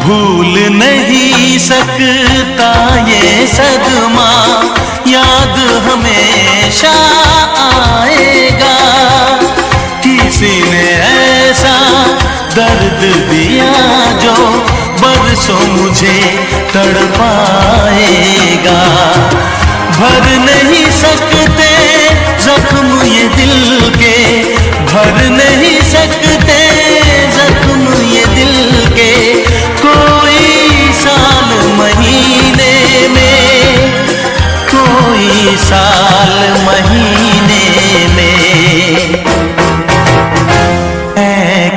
भूल नहीं सकता ये सदमा, याद हमेशा आएगा। किसी ने ऐसा दर्द दिया जो बरसों मुझे तड़पाएगा। भर नहीं सकते जख्म ये दिल के, भर नहीं सकते जख्म ये दिल के कोई साल महीने में, कोई साल महीने में। ऐ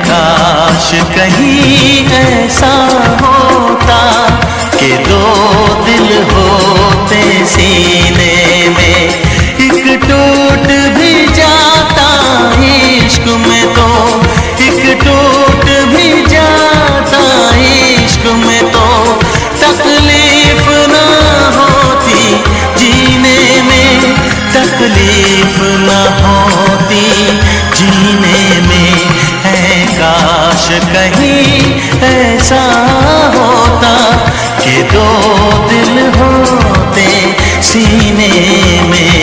काश कहीं ऐसा होता कि दो दिल होते सीने में। एक टूट भी जाता इश्क में तो, एक टूट भी जाता इश्क में तो तकलीफ ना होती जीने में। तकलीफ ना होती जीने में। है काश कहीं ऐसा होता कि दो दिल होते सीने में।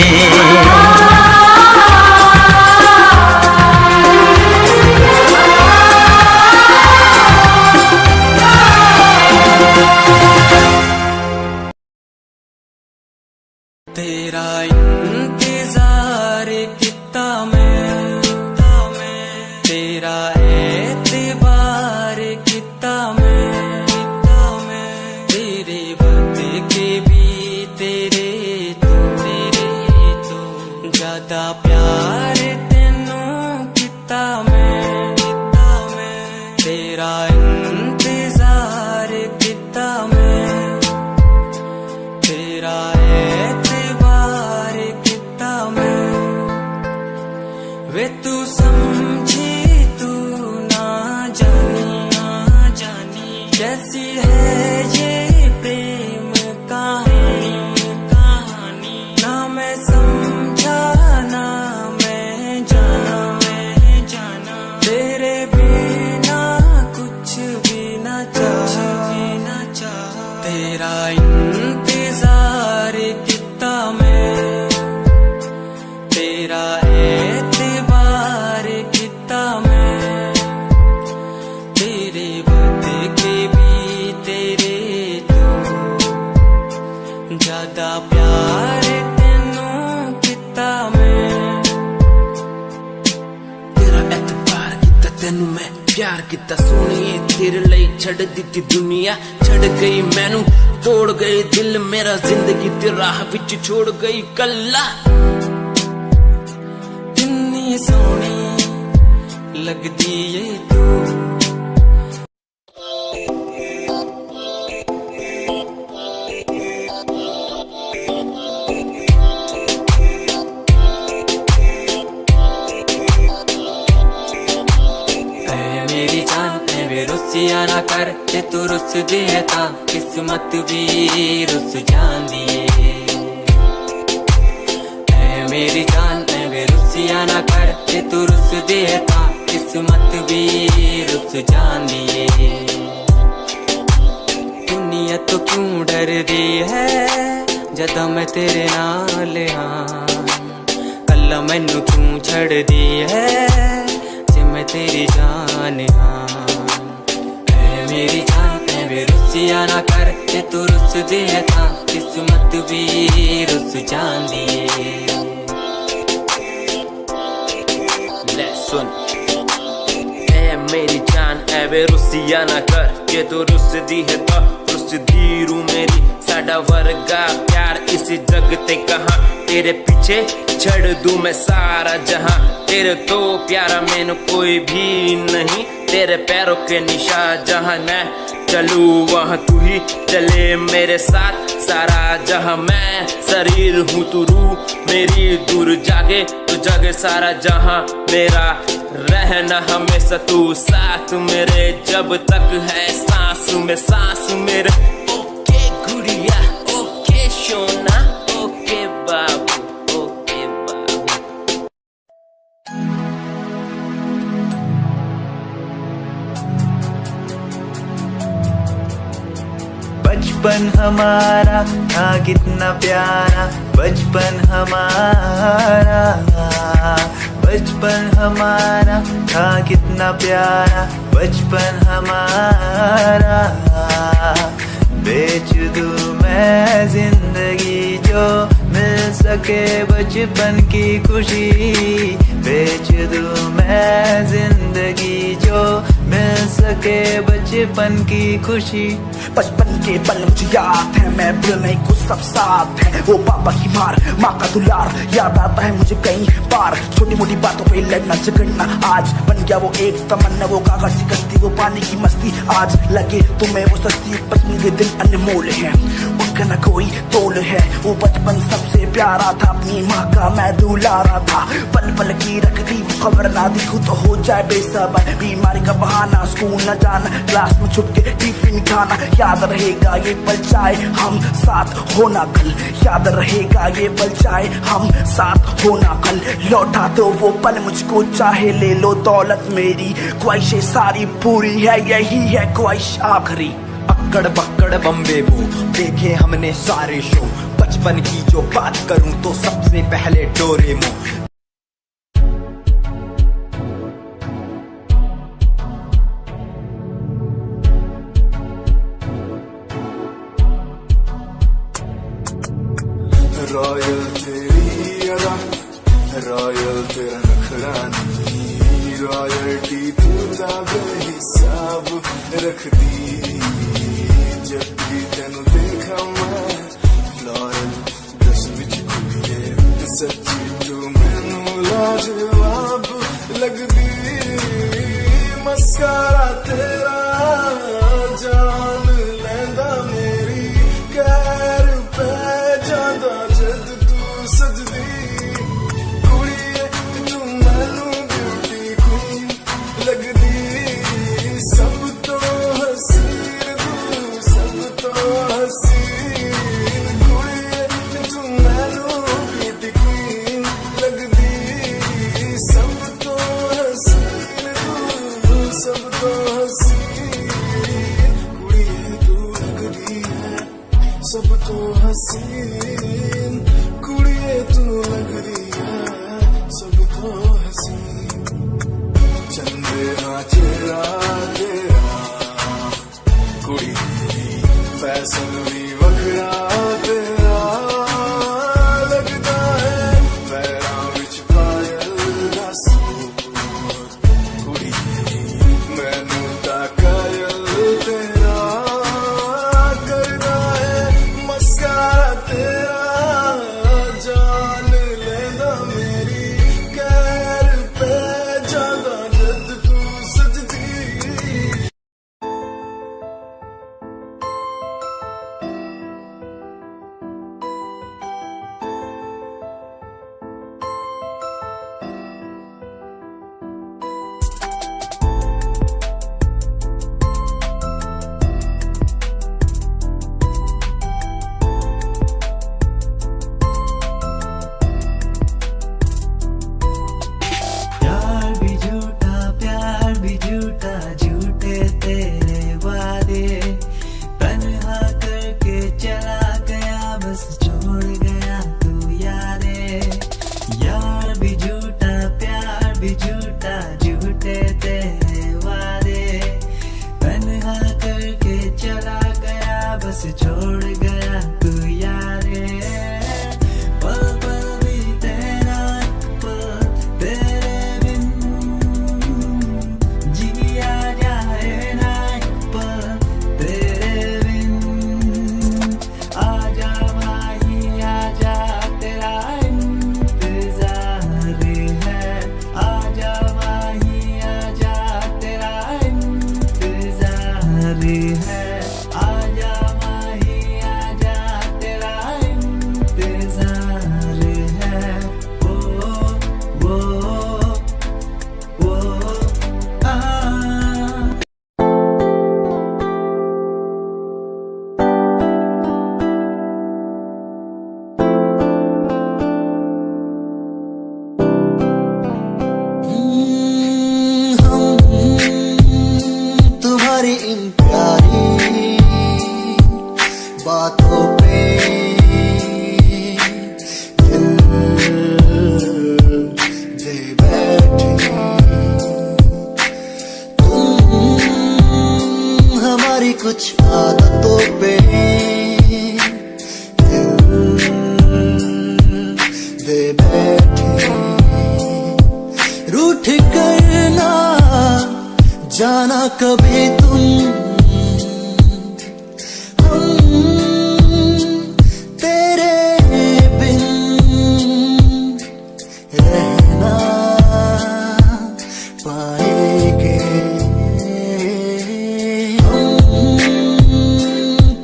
तेरा इंतजार कितना मैं, तेरा एतबार कितना मैं, तेरे वक्त के भी तेरे तो ज्यादा प्यार तेनू कितना मैं, तेरा इंतजार कितना मैं, तेरा वे तू समझी तू ना जानी कैसी है ये प्रेम कहानी, ना मैं समझा ना मैं जाना तेरे बिना कुछ भी ना चाह। तेरा इंतजार कितना मैं, तेरा एतबार कितना तेनू मैं प्यार किता सोनिए तेरे लिए छड़ दी दुनिया छड़ गई मैनू तोड़ गई दिल मेरा जिंदगी ते राह विच छोड़ गई कल्ला किन्नी सोहनी लगदी ए तू रुसिया ना कर ते तू रुस दिए ता किस्मत भी रुस जांदी ऐ मेरी जान ऐ रुसिया ना कर ते तू रुस दिए ता किस्मत भी रुस जांदी दुनिया तो क्यों डर दी है जदा मैं तेरे नाल हाँ कल्ला मैनू क्यों छड़ दी है जे मैं तेरी जान हाँ मेरी जान ऐ रुसिया ना कर ते तू रुस दिए ता किस्मत भी रुस जांदी ले सुन ऐ मेरी जान ऐ रुसिया ना कर के तू रुस दिए ता रुस दी रू मेरी साडा वर्गा प्यार इस जग ते कहां तेरे पीछे छड़ दूं मैं सारा जहां तेरे तो प्यारा मैनू कोई भी नहीं तेरे पैरों के निशान जहां मैं चलूं वहां तू ही चले मेरे साथ सारा जहां मैं शरीर हूँ तू रूह मेरी दूर जागे तू जागे सारा जहां मेरा रहना हमेशा तू साथ मेरे जब तक है सांस में सांस मेरे ओके गुड़िया ओके सोना ओके बाबू ओके बाबू बचपन हमारा था कितना प्यारा बचपन हमारा बचपन हमारा था कितना प्यारा बचपन हमारा बेच दूं मैं जिंदगी जो मिल सके बचपन की खुशी बेच दूं मैं जिंदगी जो मिल सके बचपन की खुशी बचपन के पल मुझे याद है मैं भूल नहीं कुछ सब साथ है वो पापा की मार माँ का दुलार याद आता है मुझे कई बार छोटी मोटी बातों पे लड़ना झगड़ना आज बन गया वो एक तमन्ना वो कागज की कश्ती वो पानी की मस्ती आज लगे तुम्हें वो सस्ती बचपन के दिन अनमोल है उनका न कोई तोल है वो बचपन सबसे प्यारा था अपनी माँ का मैं दुलारा था पल पल की रखती खबर ना दिखूं तो हो जाए बेसबर बीमारी का बहाना स्कूल न जाना क्लास में छुप के टिफिन खाना याद रहेगा ये पल चाहे हम साथ होना कल याद रहेगा ये पल चाहे हम साथ होना कल लौटा तो वो पल मुझको चाहे ले लो दौलत मेरी ख्वाहिशें सारी पूरी है यही है ख्वाहिश आखिरी अक्कड़ बक्कड़ बम्बे बो देखे हमने सारे शो बचपन की जो बात करूं तो सबसे पहले डोरेमो रॉयल तेरी अदा रॉयल तेरा नखरानी रॉयल्टी तू बेहिसाब रख दी जब भी तेनू देखा मैं फ्लोरल ड्रेस विच खुलिए सच्ची तू मैनू लाजवाब लगदी मस्कारा तेरा जान लैंदा मेरी कैर पे जादा जद तू सजदी कुड़िए तू मैनू ब्यूटी क्वीन लगदी सब तो हसीन तू सब तो हसीन कुड़िए तू मैनू ब्यूटी क्वीन लगदी सब तो हसीन तू सब तो हसीन कुड़िए तू लगदी है सब तो हसीन कुड़िए तू लगदी है सब तो हसीन चंद्रा चेहरा तेरा कुड़ी तेरी फैशन भी वखरा तेरा लगदा है पैरां विच पायल दा सूट कुड़ी तेरी भी झूठा झूठे तेरे वादे तन्हा करके चला गया बस छोड़ गया तू यारे पल पल बीते ना पल तेरे बिन जिया जाए ना पल तेरे बिन आजा माही आजा तेरा इंतजार है आजा माही आजा तेरा इंतजार है आजा माही आजा तेरा इंतजार है वो आ तुम्हारी इन प्यारी बातों पे दिल दे बैठे तुम हमारी कुछ आदतों पे दिल दे बैठे रूठ करना जाना कभी तुम हम तेरे बिन रहना पाएंगे हम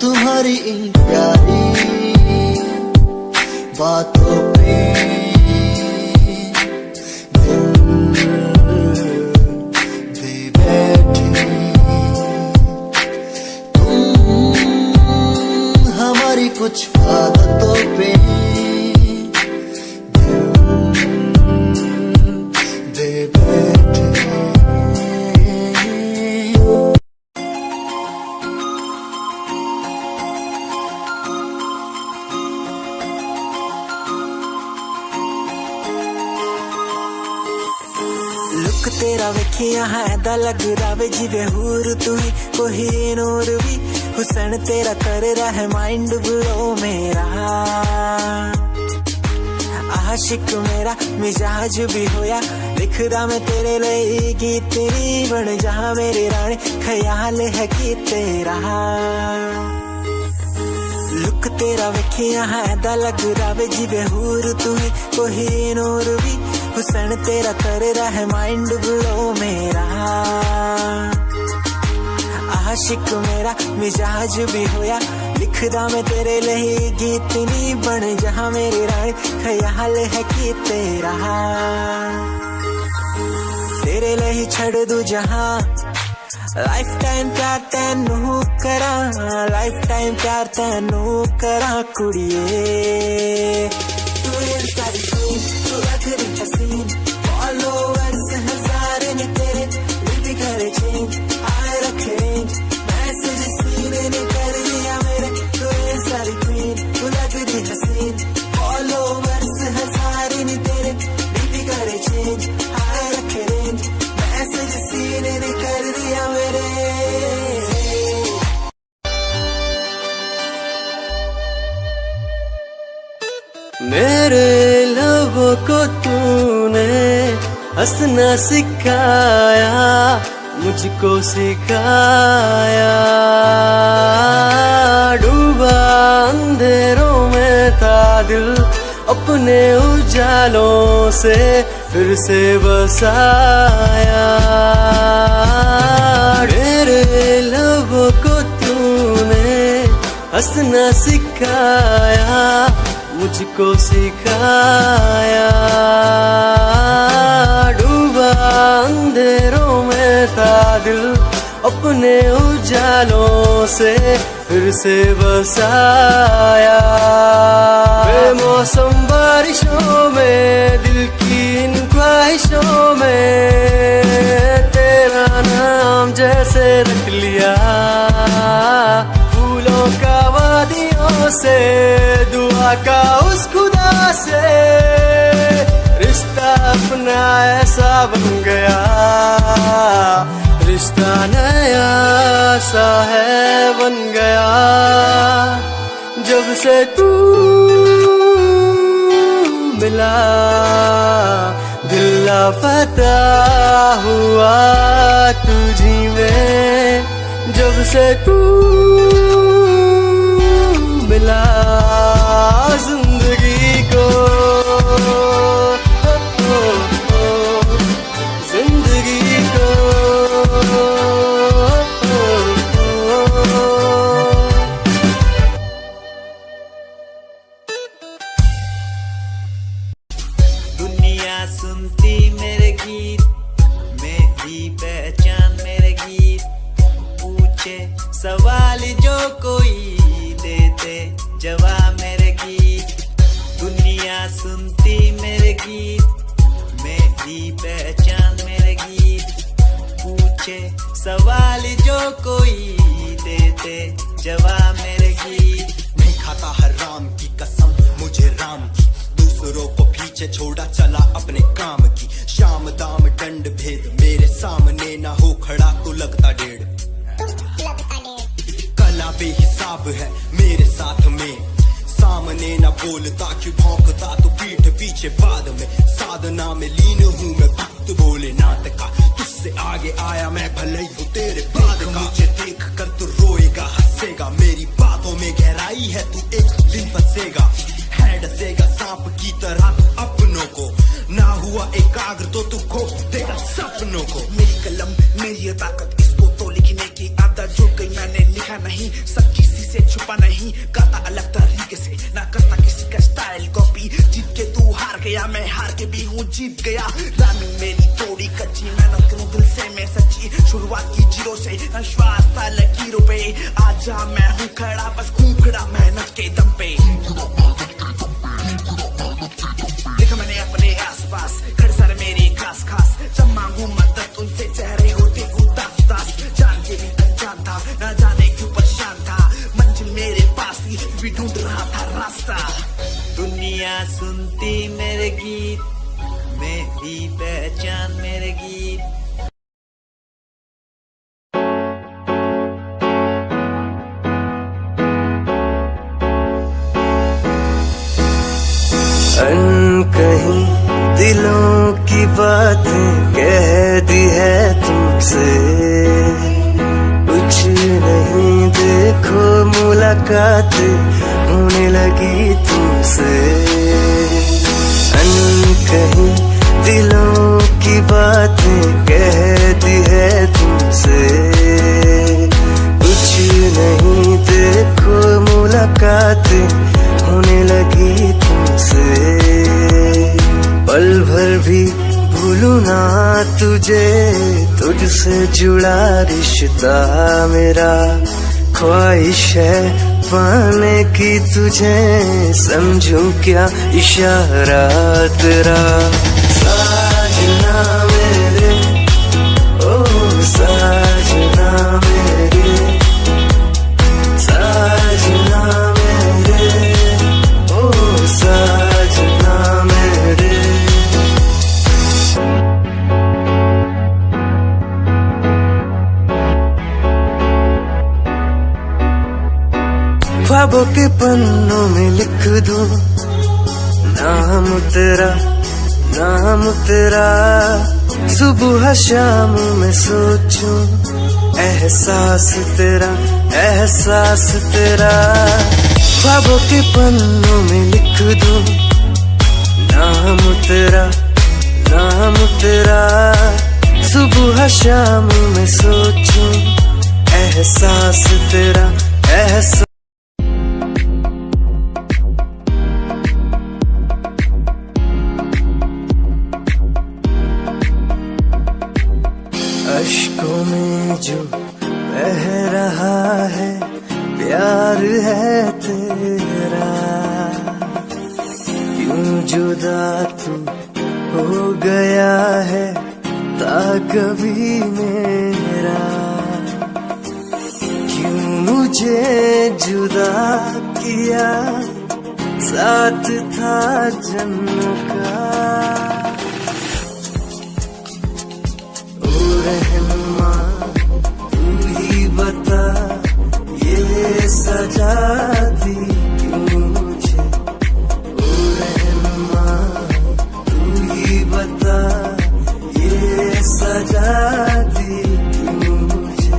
तुम्हारी इन प्यारी बातों पे दे बैठे तुम हमारी कुछ आदतों पे दे बैठे लुक तेरा वेखिया है दा लग रावे जिवे हूर तू ही कोई नूर भी हुसन तेरा कर रहा है माइंड ब्लो मेरा आशिक मेरा मिजाज भी होया लिख रहा मैं तेरे लिए गीत तेरी बन जहाँ मेरी रानी ख्याल है कि तेरा लुक तेरा वेखिया है दा लग रावे जिवे हूर तू ही कोई नूर भी हुसन तेरा कर रहा है माइंड ब्लो मेरा आशिक मेरा मिजाज भी होया लिखदा मैं तेरे लिए गीत नहीं बन जहाँ मेरी रानी ख्याल है कि तेरा तेरे लिए छड़ दू जहाँ लाइफ टाइम प्यार तेनू करा लाइफ टाइम प्यार तेनू करा कुड़िए तू सारी तू रखदी हसीन फॉलोअर्स हजार ने तेरे भी करे चेंज आए रखे मैसेज सीने ने कर दिया मेरे तू सारी क्वीन तू लगदी हसीन फॉलोअर्स हजार ने तेरे भी करे चेंज आए रखे रेंज मैसेज सीने ने कर दिया मेरे मेरे लबों को तूने हंसना सिखाया मुझको सिखाया डूबा अंधेरों में था दिल अपने उजालों से फिर से बसाया मेरे लबों को तूने हंसना सिखाया मुझको सिखाया डूबा अंधेरों में था दिल अपने उजालों से फिर से बसाया बेमौसम बारिशों में दिल की इन ख्वाहिशों में तेरा नाम जैसे रख लिया फूलों का वादियों से दुआ का उस खुदा से रिश्ता अपना ऐसा सा बन गया, रिश्ता नया सा है बन गया। जब से तू मिला दिल लापता हुआ तुझी में। जब से तू मिला जिंदगी को, जिंदगी को। दुनिया सुनती मेरे गीत, मेरी पहचान मेरे गीत। पूछे सवाल जो कोई, देते जवाब मेरे गीत। दुनिया सुनती मेरे गीत, मेरी पहचान मेरे गीत। पूछे सवाल जो कोई, देते जवाब मेरे गीत। नहीं खाता हराम की कसम मुझे राम की, दूसरों को पीछे छोड़ा चला अपने काम की। शाम दाम दंड भेद मेरे सामने ना हो खड़ा तो लगता डेढ़। कला बेहिसाब है मेरे साथ में, सामने ना बोलता क्यों भौंकता तो पीठ पीछे बाद में। साधना में लीन हूँ मैं भक्त भोलेनाथ का, तुझसे आगे आया मैं भले ही हूँ तेरे बाद का। मुझे देख कर तू रोएगा हंसेगा, मेरी बातों में गहराई है तू एक दिन फंसेगा। है डसेगा सांप की तरह तू अपनों को, ना हुआ एकाग्र तो तू खो देगा सपनों को। मेरी कलम मेरी ये ताकत, इसको तो लिखने की आदत जो गई मैंने लिखा नहीं। सब किसी से छुपा नहीं, गाता अलग तरीके से, ना करता किसी का स्टाइल कॉपी। जीत के तू हार गया, मैं हार के भी हूँ जीत गया। रामिंग मेरी थोड़ी कच्ची, मेहनत करूँ दिल से मैं सच्ची। शुरुआत की जीरो से, विश्वास था लकीरों पे। आजा मैं हूँ खड़ा, बस हूँ खड़ा मेहनत के दम पे। देखा मैंने अपने आसपास खड़े सारे मेरे खास खास, जब मांगू मदद उनसे चेहरे होते उदास उदास। जान के भी अनजान था, न जाने क्यों परेशान था। मंजिल मेरे पास थी, भी ढूंढ रहा था रास्ता। दुनिया सुनती मेरे गीत, मेरी पहचान मेरे गीत। अनकहीं दिलों की बातें कह दी है तुमसे, कुछ नहीं देखो मुलाकातें होने लगी तुमसे। अनकहीं दिलों की बातें कह दी है तुमसे, कुछ नहीं देखो मुलाकातें होने लगी तुमसे। पल भर भी भूलूं ना तुझे, तुझसे जुड़ा रिश्ता मेरा। ख्वाहिश है पाने की तुझे, समझूं क्या इशारा तेरा। साजना मेरे ओ साजना मेरे, साजना मेरे ओ साजना मेरे। ख्वाबों के पन्नों में लिख दूं नाम तेरा, नाम तेरा। सुबह शाम में सोचूं एहसास तेरा, एहसास तेरा। ख्वाबों के पन्नों में लिख दूं नाम तेरा, नाम तेरा। सुबह शाम में सोचूं एहसास तेरा, एहसास। अश्कों में जो बह रहा है प्यार है तेरा, क्यों जुदा तू हो गया है था कभी मेरा। क्यों मुझे जुदा किया, साथ था जन्मों का। रहनुमा तू ही बता ये सजा दी क्यों मुझे, ओ रहनुमा तू ही बता ये सजा दी क्यों मुझे।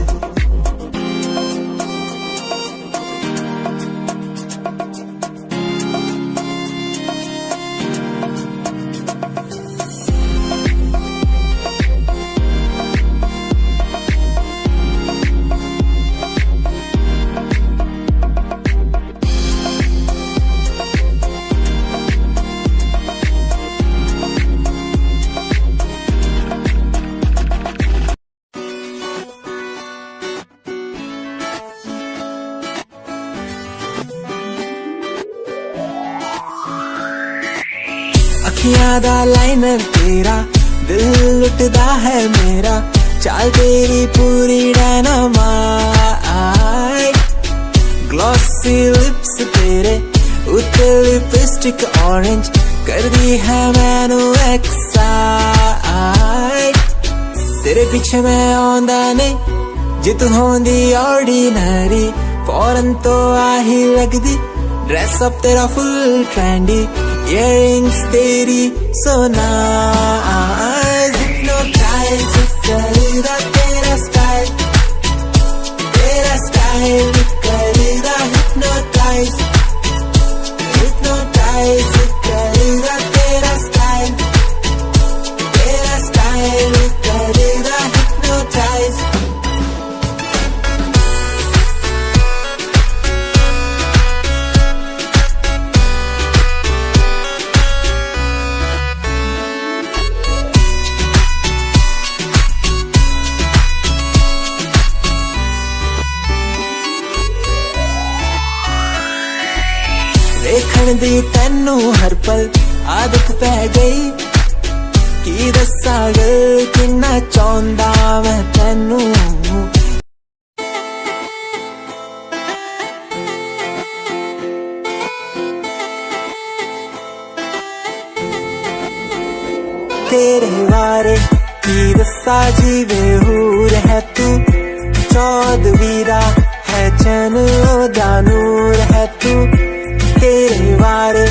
अखियां दा लाइनर तेरा दिल लुटदा है मेरा, चाल तेरी पूरी डायनामाइट, ग्लॉसी लिप्स तेरे उत्ते लिपस्टिक ऑरेंज कर दी है मैनू एक्साइट। तेरे पीछे मैं आंदा नहीं जे तू होंदी ऑर्डिनरी, फौरन तो आही लगदी ड्रेस अप तेरा फुल ट्रेंडी, इयरिंग्स तेरी so nice, hypnotize करेगा तेरा स्टाइल करेगा hypnotize करेगा तेरा स्टाइल करेगा hypnotize। देखण दी तैनू हर पल आदत पै गई, की दस्सां गल किन्ना चाहुंदा मैं तैनू। तेरे बारे की दस्सां जीवे हूर है तू, चौदवीरा है चैन ओदा नूर है तू। तेरे बारे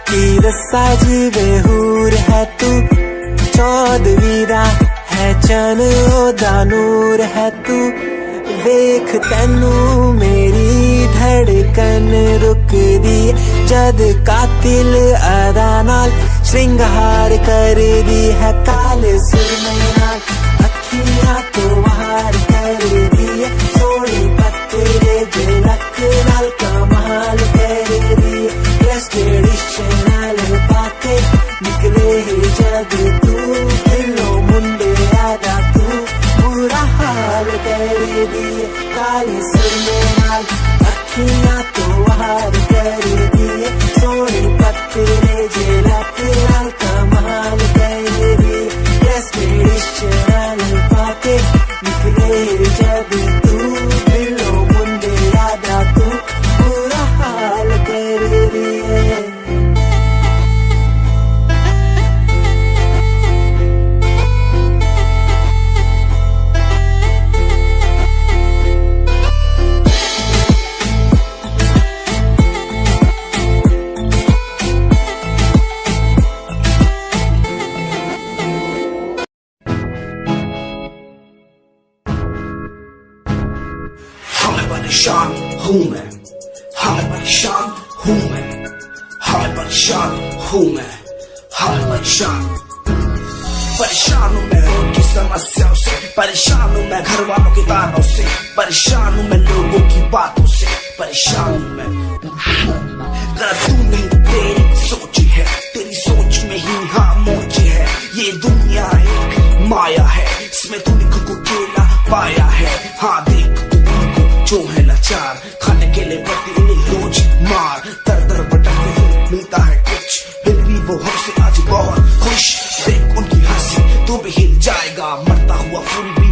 की दस्सा जीवे हूर है तू, चौदवीरा है चन ओदा नूर है तू। वेख तैनू मेरी धड़कन रुकदी जद कातिल अदा नाल श्रृंगार कर दी है, काले सुरमे नाल अखियां तो वार कर दी है, सोनी पत्ते झलक नाल कमाल कर दी, ट्रेडिशनल पाके निकले जग तू, दिलो मुंडे आदा तू बुरा हाल कर दी, काले सुरमे नाल अखियां तो वार कर दी, सोनी पत्ते झलक नाल कमाल कर दी, ट्रेडिशनल पाके निकले जग तू, दिलो मुंडे आदा तू बुरा हाल कर दी। परेशान हूँ मैं, हाय परेशान हूँ मैं, हाय परेशान हूँ मैं, हाय परेशान हूँ मैं रोज की समस्याओं से, परेशान हूँ मैं घर वालों के तानों से, परेशान हूँ मैं लोगों की बातों से, परेशान हूँ मैं। गलत तू नहीं तेरी सोच है, तेरी सोच में ही हाँ मोच है, ये दुनिया एक माया है, इसमें तूने खुद को अकेला पाया है। हाँ देख जो है लाचार, खाने के लिए पड़ती उन्हें रोज मार, दर दर भटकते हुए मिलता है कुछ, फिर भी वो हमसे आज बहुत खुश। देख उनकी हंसी तो भी हिल जाएगा, मरता हुआ फूल भी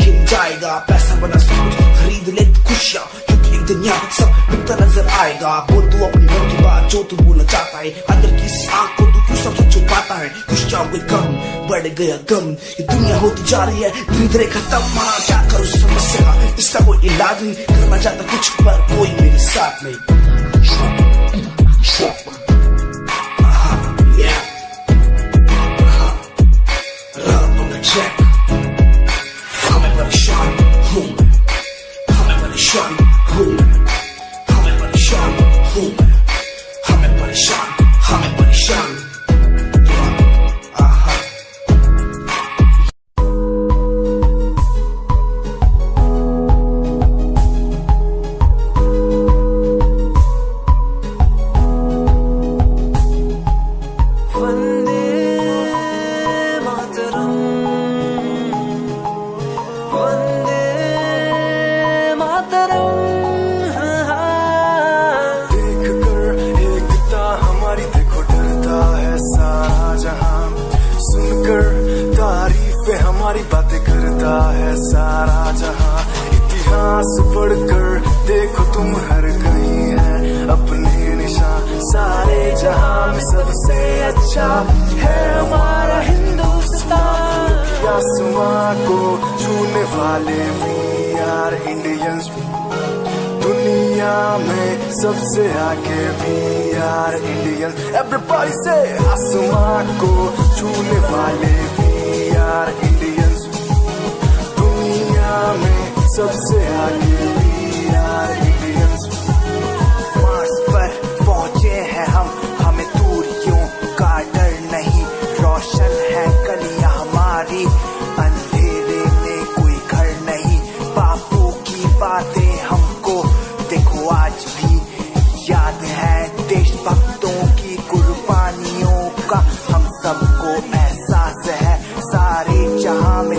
हिल जाएगा, पैसा बना सब कुछ खरीद ले खुशियाँ, क्योंकि एक दुनिया सब बिकता नजर आएगा। बोल तू अपनी मन की बात जो तू बोलना चाहता है, अंदर की इस आग को तू क्यों सबसे छुपाता है। कुछ जाओगे कम बढ़ गया गम, ये दुनिया होती जा रही है धीरे धीरे खत्म। हाँ क्या करूँ समस्या का इसका कोई इलाज नहीं, करना चाहता कुछ पर कोई मेरे साथ नहीं। हमें परेशान हूँ मैं, हमें परेशान हूँ मैं, हमें परेशान हूँ मैं, हमें परेशान, हमें परेशान। हमारी बातें करता है सारा जहां, इतिहास पढ़कर देखो तुम हर कहीं है अपने निशान। सारे जहां में सबसे अच्छा है हमारा हिंदुस्तान। आसमां को छूने वाले वी आर इंडियंस, दुनिया में सबसे आगे वी आर इंडियंस। एवरीबॉडी से आसमां को छूने वाले वी आर इंडियंस, दुनिया में सबसे आगे वी आर इंडियंस। मार्स पर पहुंचे हैं हम, हमें दूरियों का डर नहीं, रोशन है गलियां हमारी, अंधेरे में कोई घर नहीं। बापू की बातें हमको देखो आज भी याद है, देशभक्तों की कुर्बानियों का हम सबको एहसास है। सारे जहां में